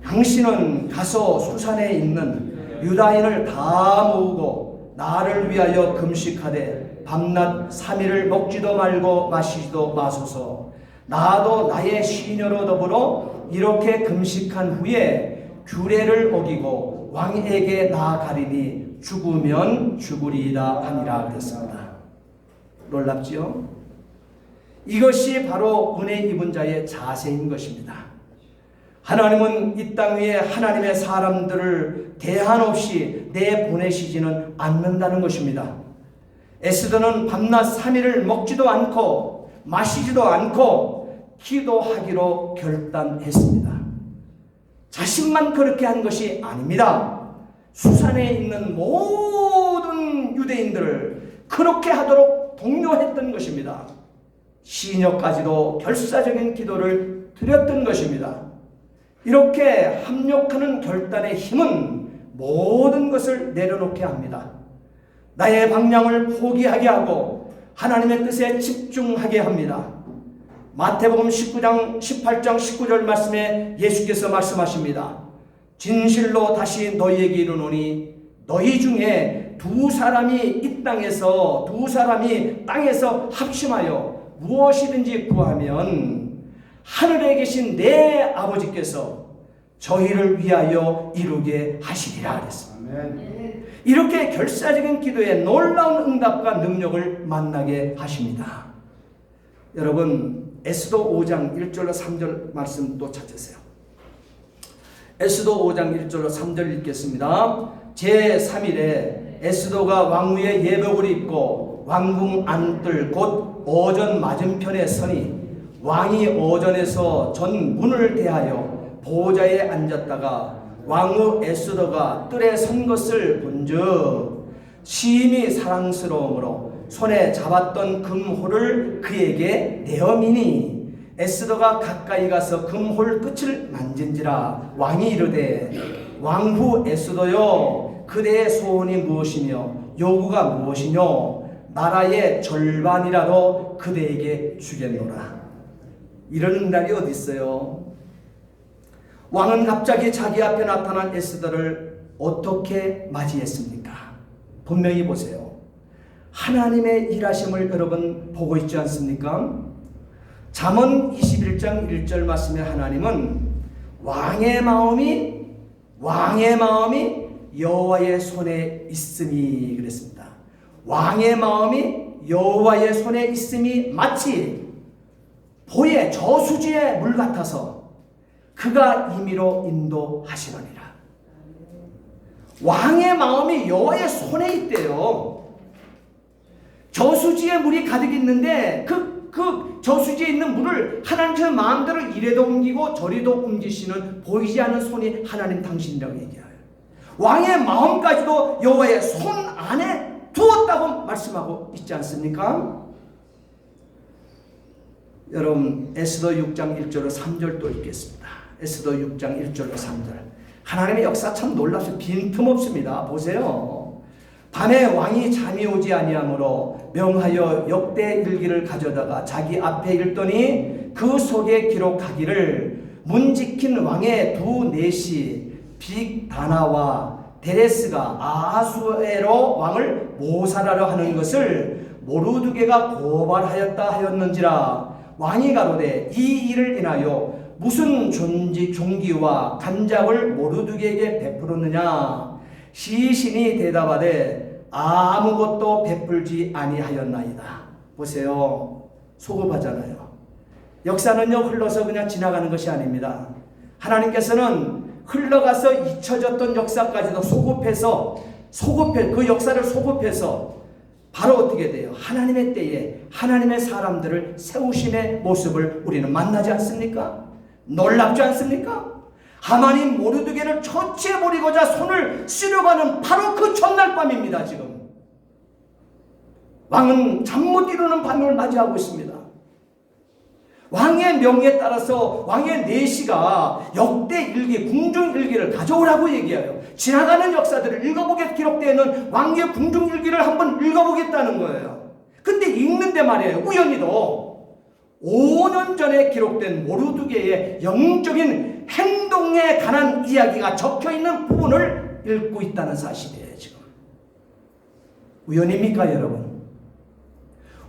당신은 가서 수산에 있는 유다인을 다 모으고 나를 위하여 금식하되 밤낮 3일을 먹지도 말고 마시지도 마소서. 나도 나의 시녀로 더불어 이렇게 금식한 후에 규례를 어기고 왕에게 나아가리니 죽으면 죽으리이다 하니라 그랬습니다. 놀랍지요? 이것이 바로 은혜 입은 자의 자세인 것입니다. 하나님은 이 땅 위에 하나님의 사람들을 대안 없이 내보내시지는 않는다는 것입니다. 에스더는 밤낮 3일을 먹지도 않고 마시지도 않고 기도하기로 결단했습니다. 자신만 그렇게 한 것이 아닙니다. 수산에 있는 모든 유대인들을 그렇게 하도록 독려했던 것입니다. 시녀까지도 결사적인 기도를 드렸던 것입니다. 이렇게 합력하는 결단의 힘은 모든 것을 내려놓게 합니다. 나의 방향을 포기하게 하고 하나님의 뜻에 집중하게 합니다. 마태복음 18장 19절 말씀에 예수께서 말씀하십니다. 진실로 다시 너희에게 이르노니 너희 중에 두 사람이 땅에서 합심하여 무엇이든지 구하면 하늘에 계신 내 아버지께서 저희를 위하여 이루게 하시리라 그랬습니다. 아멘. 이렇게 결사적인 기도에 놀라운 응답과 능력을 만나게 하십니다. 여러분 에스더 5장 1절로 3절 말씀 또 찾으세요. 에스더 5장 1절로 3절 읽겠습니다. 제3일에 에스더가 왕후의 예복을 입고 왕궁 안뜰 곧 어전 맞은편에 서니 왕이 어전에서 전 문을 대하여 보좌에 앉았다가 왕후 에스더가 뜰에 선 것을 본즉 심히 사랑스러움으로 손에 잡았던 금홀을 그에게 내어미니 에스더가 가까이 가서 금홀 끝을 만진지라 왕이 이르되 왕후 에스더여 그대의 소원이 무엇이며 요구가 무엇이뇨 나라의 절반이라도 그대에게 주겠노라. 이런 응답이 어디 있어요? 왕은 갑자기 자기 앞에 나타난 에스더를 어떻게 맞이했습니까? 분명히 보세요. 하나님의 일하심을 여러분 보고 있지 않습니까? 잠언 21장 1절 말씀에 하나님은 왕의 마음이 여호와의 손에 있음이 그랬습니다. 왕의 마음이 여호와의 손에 있음이 마치 보의 저수지의 물 같아서 그가 임의로 인도하시느니라. 왕의 마음이 여호와의 손에 있대요. 저수지에 물이 가득 있는데 그 저수지에 있는 물을 하나님께서 마음대로 이래도 옮기고 저리도 옮기시는 보이지 않는 손이 하나님 당신이라고 얘기해요. 왕의 마음까지도 여호와의 손 안에 두었다고 말씀하고 있지 않습니까? 여러분 에스더 6장 1절로 3절 또 읽겠습니다. 에스더 6장 1절로 3절. 하나님의 역사 참 놀랍습니다. 빈틈없습니다. 보세요. 밤에 왕이 잠이 오지 아니하므로 명하여 역대 일기를 가져다가 자기 앞에 읽더니 그 속에 기록하기를 문 지킨 왕의 두 넷이 빅다나와 데레스가 아하수에로 왕을 모살하려 하는 것을 모르드게가 고발하였다 하였는지라. 왕이 가로되 이 일을 인하여 무슨 종기와 간작을 모르드게에게 베풀었느냐. 시신이 대답하되 아무것도 베풀지 아니하였나이다. 보세요. 소급하잖아요. 역사는요 흘러서 그냥 지나가는 것이 아닙니다. 하나님께서는 흘러가서 잊혀졌던 역사까지도 소급해서 그 역사를 소급해서 바로 어떻게 돼요? 하나님의 때에 하나님의 사람들을 세우심의 모습을 우리는 만나지 않습니까? 놀랍지 않습니까? 하만이 모르드게를 처치해버리고자 손을 쓰려고 하는 바로 그 전날 밤입니다. 지금 왕은 잠 못 이루는 밤을 맞이하고 있습니다. 왕의 명에 따라서 왕의 내시가 역대 일기, 궁중 일기를 가져오라고 얘기해요. 지나가는 역사들을 읽어보게 기록되어 있는 왕의 궁중 일기를 한번 읽어보겠다는 거예요. 근데 읽는데 말이에요. 우연히도 5년 전에 기록된 모르드게의 영적인 행동에 관한 이야기가 적혀있는 부분을 읽고 있다는 사실이에요. 지금 우연입니까 여러분?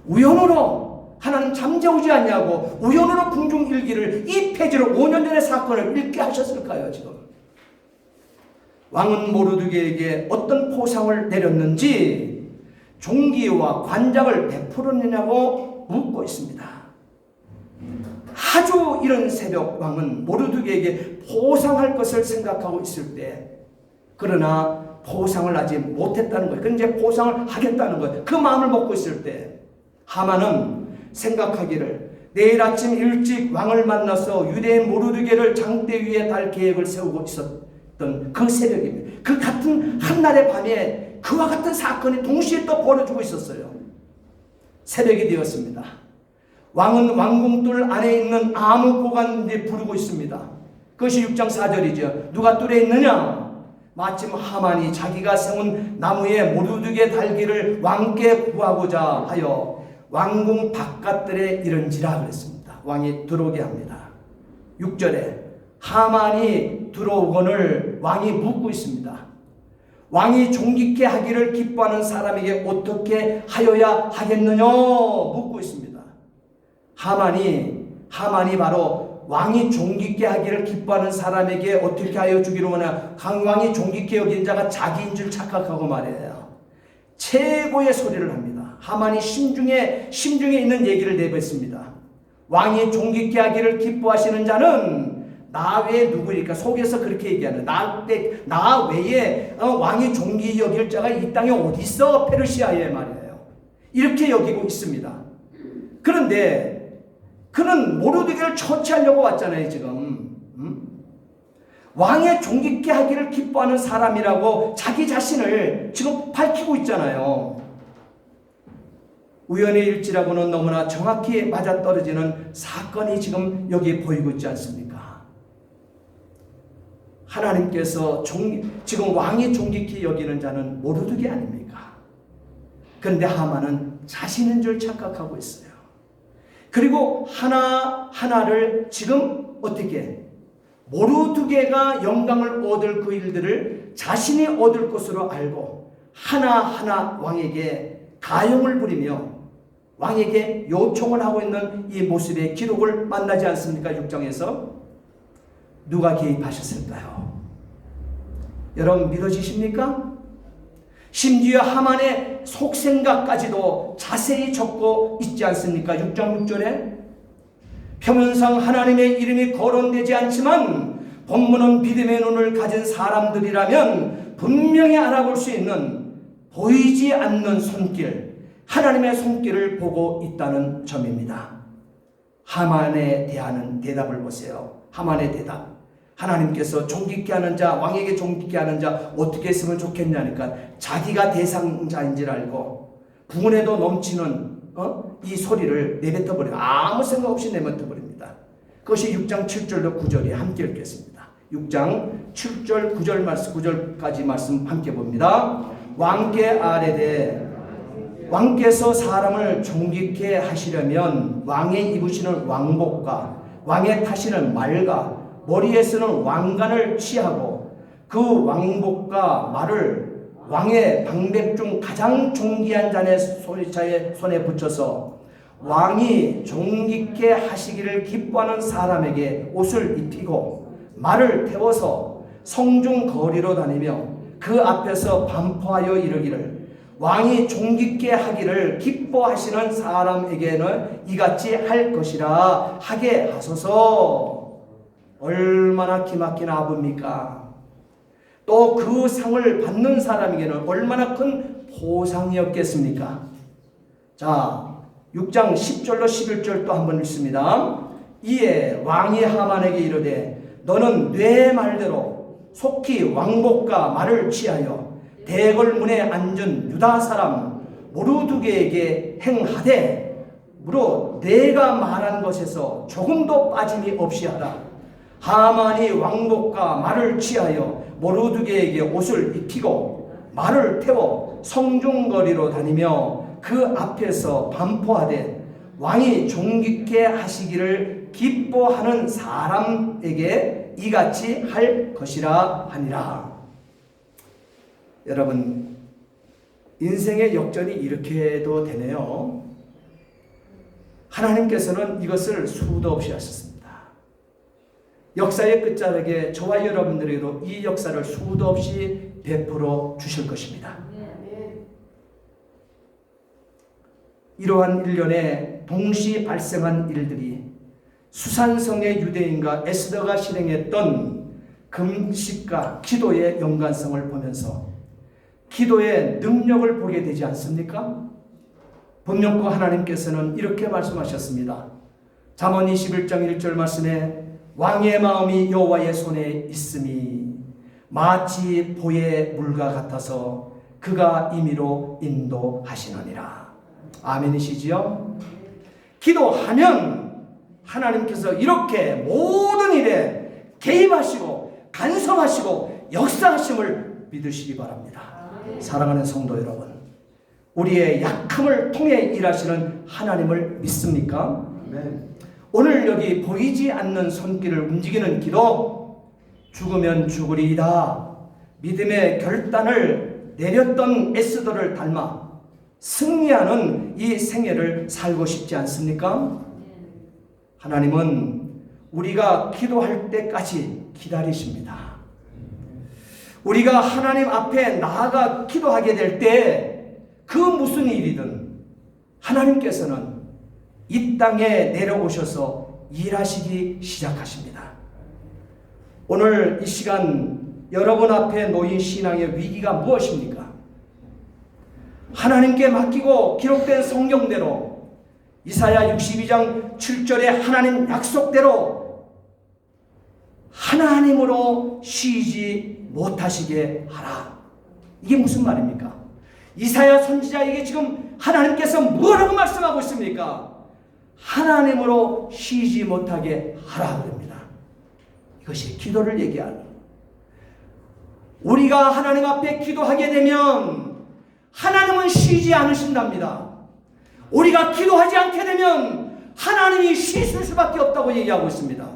우연으로 하나님 잠재우지 않냐고 우연으로 궁중일기를 이 페이지로 5년 전의 사건을 읽게 하셨을까요? 지금 왕은 모르드게에게 어떤 포상을 내렸는지 종기와 관작을 베풀었느냐고 묻고 있습니다. 아주 이런 새벽 왕은 모르드게에게 포상할 것을 생각하고 있을 때 그러나 포상을 아직 못했다는 거예요. 그런데 이제 포상을 하겠다는 거예요. 그 마음을 먹고 있을 때 하만은 생각하기를 내일 아침 일찍 왕을 만나서 유대인 모르드게를 장대 위에 달 계획을 세우고 있었던 그 새벽입니다. 그 같은 한날의 밤에 그와 같은 사건이 동시에 또 벌어지고 있었어요. 새벽이 되었습니다. 왕은 왕궁 안에 있는 아무고관에 부르고 있습니다. 그것이 6장 4절이죠. 누가 뜰에 있느냐? 마침 하만이 자기가 세운 나무에 모르드게 달기를 왕께 구하고자 하여 왕궁 바깥들에 이른지라 그랬습니다. 왕이 들어오게 합니다. 6절에 하만이 들어오거늘 왕이 묻고 있습니다. 왕이 존귀케 하기를 기뻐하는 사람에게 어떻게 하여야 하겠느냐 묻고 있습니다. 하만이 바로 왕이 존귀케 하기를 기뻐하는 사람에게 어떻게 하여 주기로 하나 왕이 존귀케 여긴 자가 자기인 줄 착각하고 말이에요. 최고의 소리를 합니다. 하만이 심중에 있는 얘기를 내뱉습니다. 왕이 존귀케 하기를 기뻐하시는 자는 나 외에 누구일까? 속에서 그렇게 얘기하는 나 외에 왕이 존귀 여길 자가 이 땅에 어디 있어? 페르시아에 말이에요. 이렇게 여기고 있습니다. 그런데 그는 모르드게를 처치하려고 왔잖아요. 지금 왕의 존귀케 하기를 기뻐하는 사람이라고 자기 자신을 지금 밝히고 있잖아요. 우연의 일치라고는 너무나 정확히 맞아떨어지는 사건이 지금 여기 보이고 있지 않습니까? 하나님께서 지금 왕이 존귀케 여기는 자는 모르드게 아닙니까? 그런데 하만은 자신인 줄 착각하고 있어요. 그리고 하나하나를 지금 어떻게 모르드게가 영광을 얻을 그 일들을 자신이 얻을 것으로 알고 하나하나 왕에게 가용을 부리며 왕에게 요청을 하고 있는 이 모습의 기록을 만나지 않습니까? 6장에서 누가 개입하셨을까요? 여러분 믿어지십니까? 심지어 하만의 속생각까지도 자세히 적고 있지 않습니까? 6장 6절에 표면상 하나님의 이름이 거론되지 않지만 본문은 믿음의 눈을 가진 사람들이라면 분명히 알아볼 수 있는 보이지 않는 손길, 하나님의 손길을 보고 있다는 점입니다. 하만에 대한 대답을 보세요. 하만의 대답. 하나님께서 존귀케 하는 자, 왕에게 존귀케 하는 자 어떻게 했으면 좋겠냐니까 자기가 대상자인 줄 알고 분에도 넘치는 이 소리를 내뱉어버려요. 아무 생각 없이 내뱉어버립니다. 그것이 6장 7절로 9절에 함께 읽겠습니다. 6장 7절 9절 말씀 9절까지 말씀 함께 봅니다. 왕께 아뢰되 왕께서 사람을 존귀케 하시려면 왕의 입으시는 왕복과 왕의 타시는 말과 머리에 쓰는 왕관을 취하고 그 왕복과 말을 왕의 방백 중 가장 존귀한 자의 손에 붙여서 왕이 존귀케 하시기를 기뻐하는 사람에게 옷을 입히고 말을 태워서 성중 거리로 다니며 그 앞에서 반포하여 이르기를 왕이 존귀케 하기를 기뻐하시는 사람에게는 이같이 할 것이라 하게 하소서. 얼마나 기막힌 아부입니까? 또 그 상을 받는 사람에게는 얼마나 큰 보상이었겠습니까? 자, 6장 10절로 11절 또 한번 읽습니다. 이에 왕이 하만에게 이르되 너는 내 말대로 속히 왕복과 말을 취하여 대궐문에 앉은 유다 사람 모르드게에게 행하되 무릇 내가 말한 것에서 조금도 빠짐이 없이 하라. 하만이 왕복과 말을 취하여 모르드게에게 옷을 입히고 말을 태워 성중거리로 다니며 그 앞에서 반포하되 왕이 존귀케 하시기를 기뻐하는 사람에게 이같이 할 것이라 하니라. 여러분, 인생의 역전이 이렇게도 되네요. 하나님께서는 이것을 수도 없이 하셨습니다. 역사의 끝자락에 저와 여러분들에게도 이 역사를 수도 없이 베풀어 주실 것입니다. 이러한 일련에 동시 발생한 일들이 수산성의 유대인과 에스더가 실행했던 금식과 기도의 연관성을 보면서 기도의 능력을 보게 되지 않습니까? 본연고 하나님께서는 이렇게 말씀하셨습니다. 잠언 21장 1절 말씀에 왕의 마음이 여호와의 손에 있음이 마치 보의 물과 같아서 그가 임의로 인도하시느니라. 아멘이시지요? 기도하면 하나님께서 이렇게 모든 일에 개입하시고 간섭하시고 역사하심을 믿으시기 바랍니다. 사랑하는 성도 여러분, 우리의 약함을 통해 일하시는 하나님을 믿습니까? 네. 오늘 여기 보이지 않는 손길을 움직이는 기도, 죽으면 죽으리이다 믿음의 결단을 내렸던 에스더를 닮아 승리하는 이 생애를 살고 싶지 않습니까? 하나님은 우리가 기도할 때까지 기다리십니다. 우리가 하나님 앞에 나아가 기도하게 될 때 그 무슨 일이든 하나님께서는 이 땅에 내려오셔서 일하시기 시작하십니다. 오늘 이 시간 여러분 앞에 놓인 신앙의 위기가 무엇입니까? 하나님께 맡기고 기록된 성경대로 이사야 62장 7절의 하나님 약속대로 하나님으로 쉬지 못하시게 하라. 이게 무슨 말입니까? 이사야 선지자에게 지금 하나님께서 뭐라고 말씀하고 있습니까? 하나님으로 쉬지 못하게 하라 그럽니다. 이것이 기도를 얘기하는, 우리가 하나님 앞에 기도하게 되면 하나님은 쉬지 않으신답니다. 우리가 기도하지 않게 되면 하나님이 쉬실 수밖에 없다고 얘기하고 있습니다.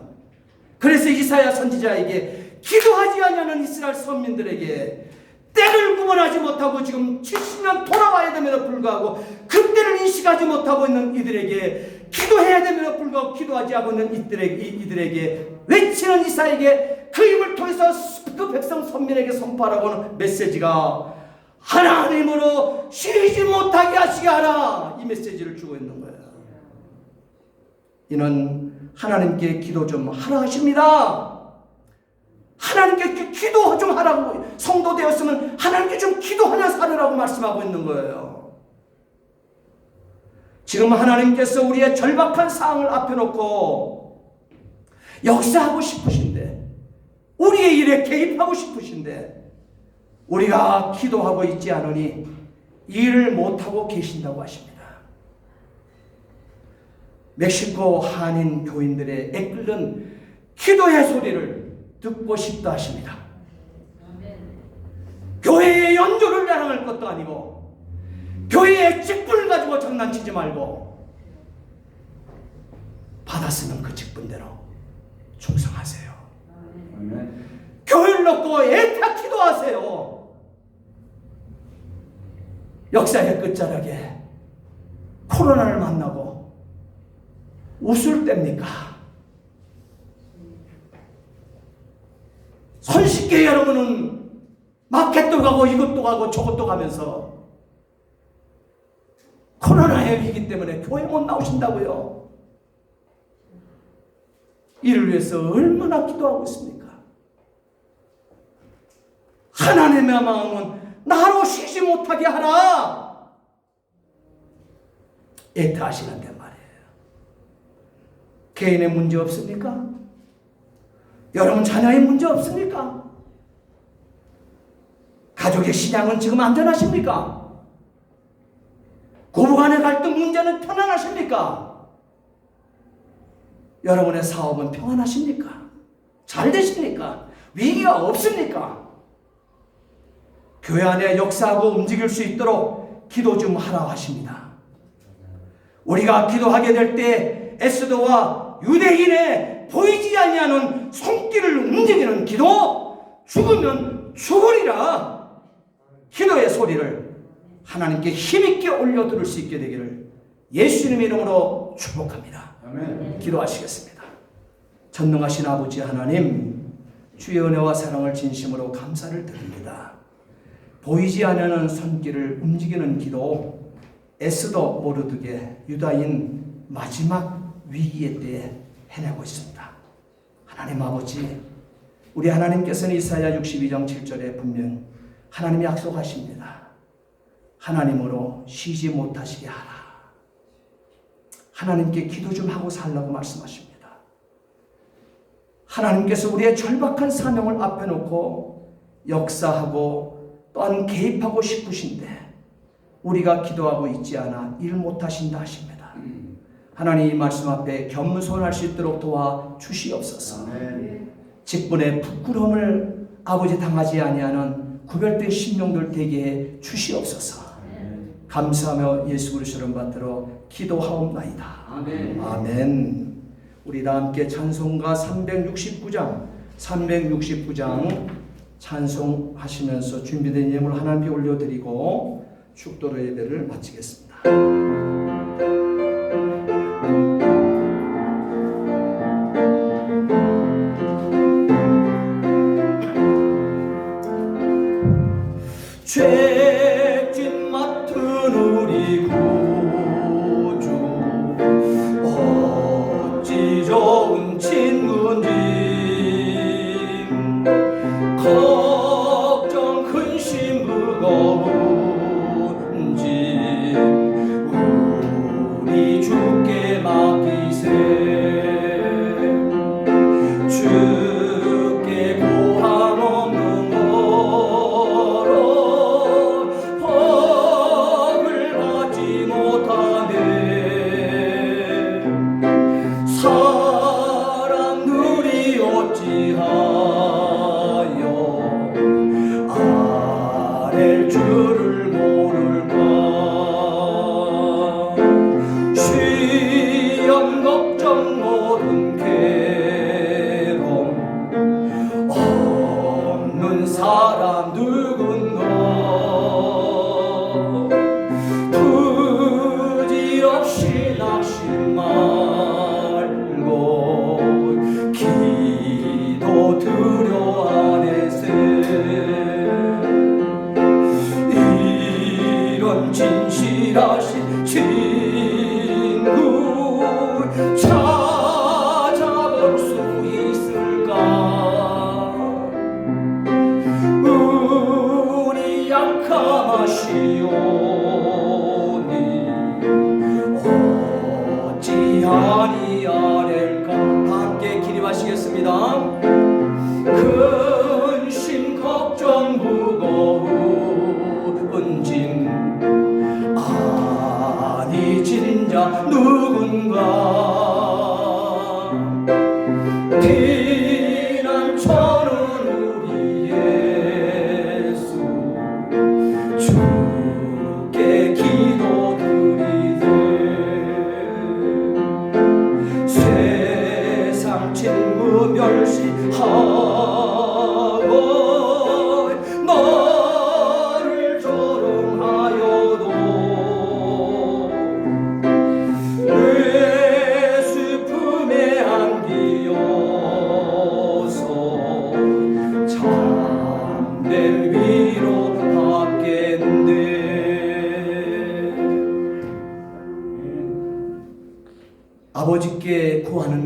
그래서 이사야 선지자에게 기도하지 않는 이스라엘 선민들에게 때를 구분하지 못하고 지금 70년 돌아와야 됨에도 불구하고 그때를 인식하지 못하고 있는 이들에게, 기도해야 됨에도 불구하고 기도하지 않고 있는 이들에게 외치는 이사에게 그 입을 통해서 그 백성 선민에게 선포하라고 하는 메시지가 하나님으로 쉬지 못하게 하시게 하라, 이 메시지를 주고 있는 거예요. 이는 하나님께 기도 좀 하라 하십니다. 하나님께 기도 좀 하라고, 성도 되었으면 하나님께 좀 기도하며 살으라고 말씀하고 있는 거예요. 지금 하나님께서 우리의 절박한 상황을 앞에 놓고 역사하고 싶으신데, 우리의 일에 개입하고 싶으신데 우리가 기도하고 있지 않으니 일을 못하고 계신다고 하십니다. 멕시코 한인 교인들의 애끓는 기도의 소리를 듣고 싶다 하십니다. 교회의 연조를 자랑할 것도 아니고 교회의 직분을 가지고 장난치지 말고 받았으면 그 직분대로 충성하세요. 교회를 놓고 애타 기도하세요. 역사의 끝자락에 코로나를 만나고 웃을 때입니까? 손쉽게 여러분은 마켓도 가고 이것도 가고 저것도 가면서 코로나의 위기 때문에 교회 못 나오신다고요? 이를 위해서 얼마나 기도하고 있습니까? 하나님의 마음은 나로 쉬지 못하게 하라, 애타하시는데 말이에요. 개인의 문제 없습니까? 여러분 자녀의 문제 없습니까? 가족의 신앙은 지금 안전하십니까? 고부간의 갈등 문제는 편안하십니까? 여러분의 사업은 평안하십니까? 잘 되십니까? 위기가 없습니까? 교회 안에 역사하고 움직일 수 있도록 기도 좀 하라 하십니다. 우리가 기도하게 될 때 에스더와 유대인의 보이지 아니하는 손길을 움직이는 기도, 죽으면 죽으리라 기도의 소리를 하나님께 힘있게 올려 들을 수 있게 되기를 예수님의 이름으로 축복합니다. 아멘. 기도하시겠습니다. 전능하신 아버지 하나님, 주의 은혜와 사랑을 진심으로 감사를 드립니다. 보이지 않는 손길을 움직이는 기도, 에스더 모르드게 유다인 마지막 위기의 때에 해내고 있습니다. 하나님 아버지, 우리 하나님께서는 이사야 62장 7절에 분명 하나님이 약속하십니다. 하나님으로 쉬지 못하시게 하라. 하나님께 기도 좀 하고 살라고 말씀하십니다. 하나님께서 우리의 절박한 사명을 앞에 놓고 역사하고 또한 개입하고 싶으신데 우리가 기도하고 있지 않아 일 못하신다 하십니다. 하나님 이 말씀 앞에 겸손할 수 있도록 도와 주시옵소서. 직분의 부끄러움을 아버지 당하지 아니하는 구별된 심령들 되게 해 주시옵소서. 감사하며 예수 그리스도 이름 받들어 기도하옵나이다. 아멘. 아멘. 우리 다 함께 찬송가 369장 찬송하시면서 준비된 예물 하나님께 올려드리고 축도로 예배를 마치겠습니다. 죄짐 맡은 우리 구주 어찌 좋은 친구인지 걱정 근심 무거운지 우리 주께 맡기세. 주께 고함 없는 거로 법을 받지 못하네. 사람들이 어찌하여 아랠 줄을 모를까. 시험 걱정 모든 괴로움 없는 사람 누군가. 부질없이 낙심 말고 기도 드려 안에세. 이런 진실하신 친구 찾아볼 수 있을까. 우리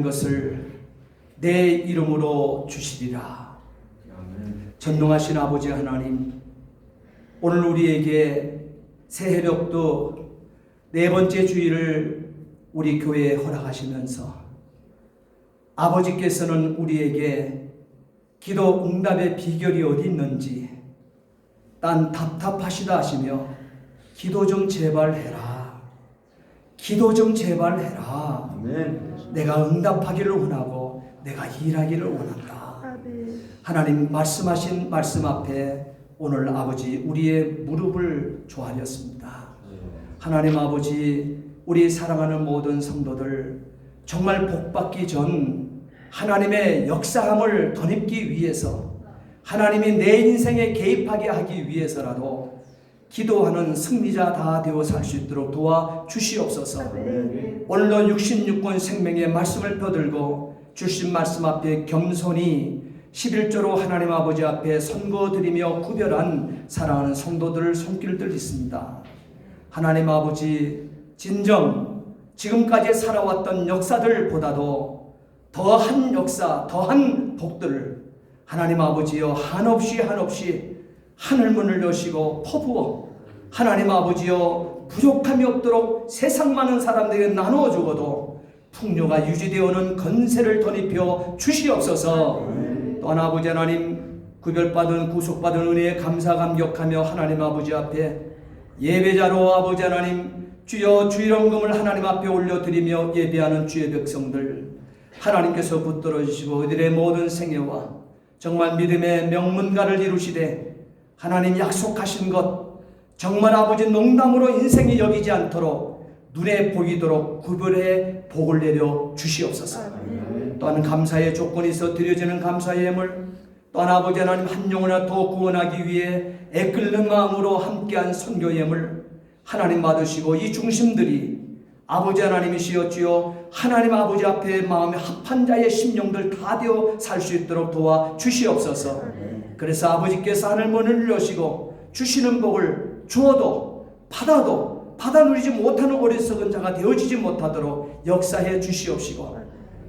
것을 내 이름으로 주시리라. 전능하신 아버지 하나님, 오늘 우리에게 새해력도 네 번째 주일을 우리 교회에 허락하시면서 아버지께서는 우리에게 기도 응답의 비결이 어디 있는지 난 답답하시다 하시며 기도 좀 제발 해라. 기도 좀 제발 해라. 아멘. 내가 응답하기를 원하고 내가 일하기를 원한다. 하나님 말씀하신 말씀 앞에 오늘 아버지 우리의 무릎을 조아렸습니다. 하나님 아버지, 우리 사랑하는 모든 성도들 정말 복받기 전 하나님의 역사함을 덧입기 위해서, 하나님이 내 인생에 개입하게 하기 위해서라도 기도하는 승리자 다 되어 살 수 있도록 도와 주시옵소서. 오늘도 66권 생명의 말씀을 펴들고 주신 말씀 앞에 겸손히 11조로 하나님 아버지 앞에 선거드리며 구별한 사랑하는 성도들을 손길들 있습니다. 하나님 아버지, 진정 지금까지 살아왔던 역사들보다도 더한 역사, 더한 복들을 하나님 아버지여 한없이 하늘문을 여시고 퍼부어 하나님 아버지여 부족함이 없도록 세상 많은 사람들에게 나누어 주어도 풍요가 유지되어오는 건세를 덧입혀 주시옵소서. 또한 아버지 하나님, 구별받은 구속받은 은혜에 감사 감격하며 하나님 아버지 앞에 예배자로 아버지 하나님 주여 주일원금을 하나님 앞에 올려드리며 예배하는 주의 백성들 하나님께서 붙들어 주시고 그들의 모든 생애와 정말 믿음의 명문가를 이루시되 하나님 약속하신 것 정말 아버지 농담으로 인생이 여기지 않도록 눈에 보이도록 구별해 복을 내려 주시옵소서. 또한 감사의 조건이 있어 드려지는 감사의 예물, 또한 아버지 하나님 한 영혼이나 더 구원하기 위해 애끓는 마음으로 함께한 선교 예물 하나님 받으시고 이 중심들이 아버지 하나님이시여 주여 하나님 아버지 앞에 마음에 합한 자의 심령들 다 되어 살 수 있도록 도와 주시옵소서. 그래서 아버지께서 하늘문을 여시고 주시는 복을 주어도 받아도 받아 누리지 못하는 어리석은 자가 되어지지 못하도록 역사해 주시옵시고,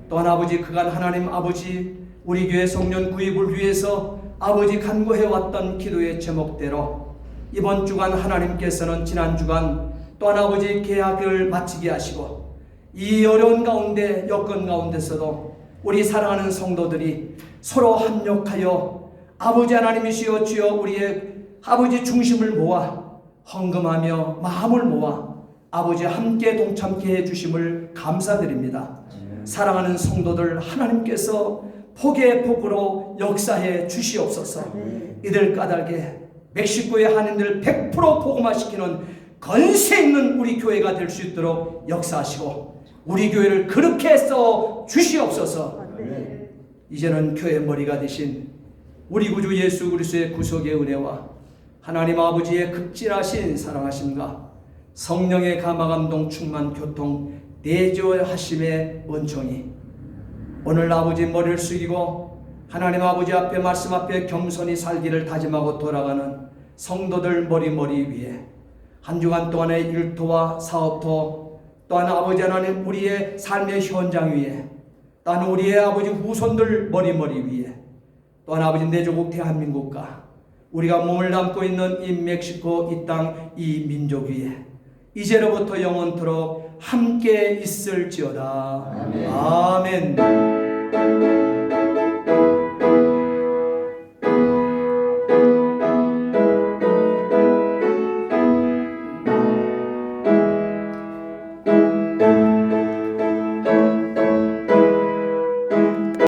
또한 아버지 그간 하나님 아버지 우리 교회 성년 구입을 위해서 아버지 간구해왔던 기도의 제목대로 이번 주간 하나님께서는 지난 주간 또한 아버지 계약을 마치게 하시고 이 어려운 가운데 여건 가운데서도 우리 사랑하는 성도들이 서로 합력하여 아버지 하나님이시여 주여 우리의 아버지 중심을 모아 헌금하며 마음을 모아 아버지 함께 동참케 해주심을 감사드립니다. 사랑하는 성도들 하나님께서 복의 복으로 역사해 주시옵소서. 이들 까닭에 멕시코의 한인들 100% 복음화시키는 건세 있는 우리 교회가 될 수 있도록 역사하시고 우리 교회를 그렇게 써 주시옵소서. 이제는 교회 머리가 되신 우리 구주 예수 그리스도의 구속의 은혜와 하나님 아버지의 극진하신 사랑하심과 성령의 감화감동 충만 교통 내조하심의 은총이 오늘 아버지 머리를 숙이고 하나님 아버지 앞에 말씀 앞에 겸손히 살기를 다짐하고 돌아가는 성도들 머리 위에 한 주간 동안의 일터와 사업터 또한 아버지 하나님 우리의 삶의 현장 위에 또한 우리의 아버지 후손들 머리 위에 또한 아버지 내 조국 대한민국과 우리가 몸을 담고 있는 이 멕시코 이 땅 이 민족 위에 이제로부터 영원토록 함께 있을지어다. 아멘.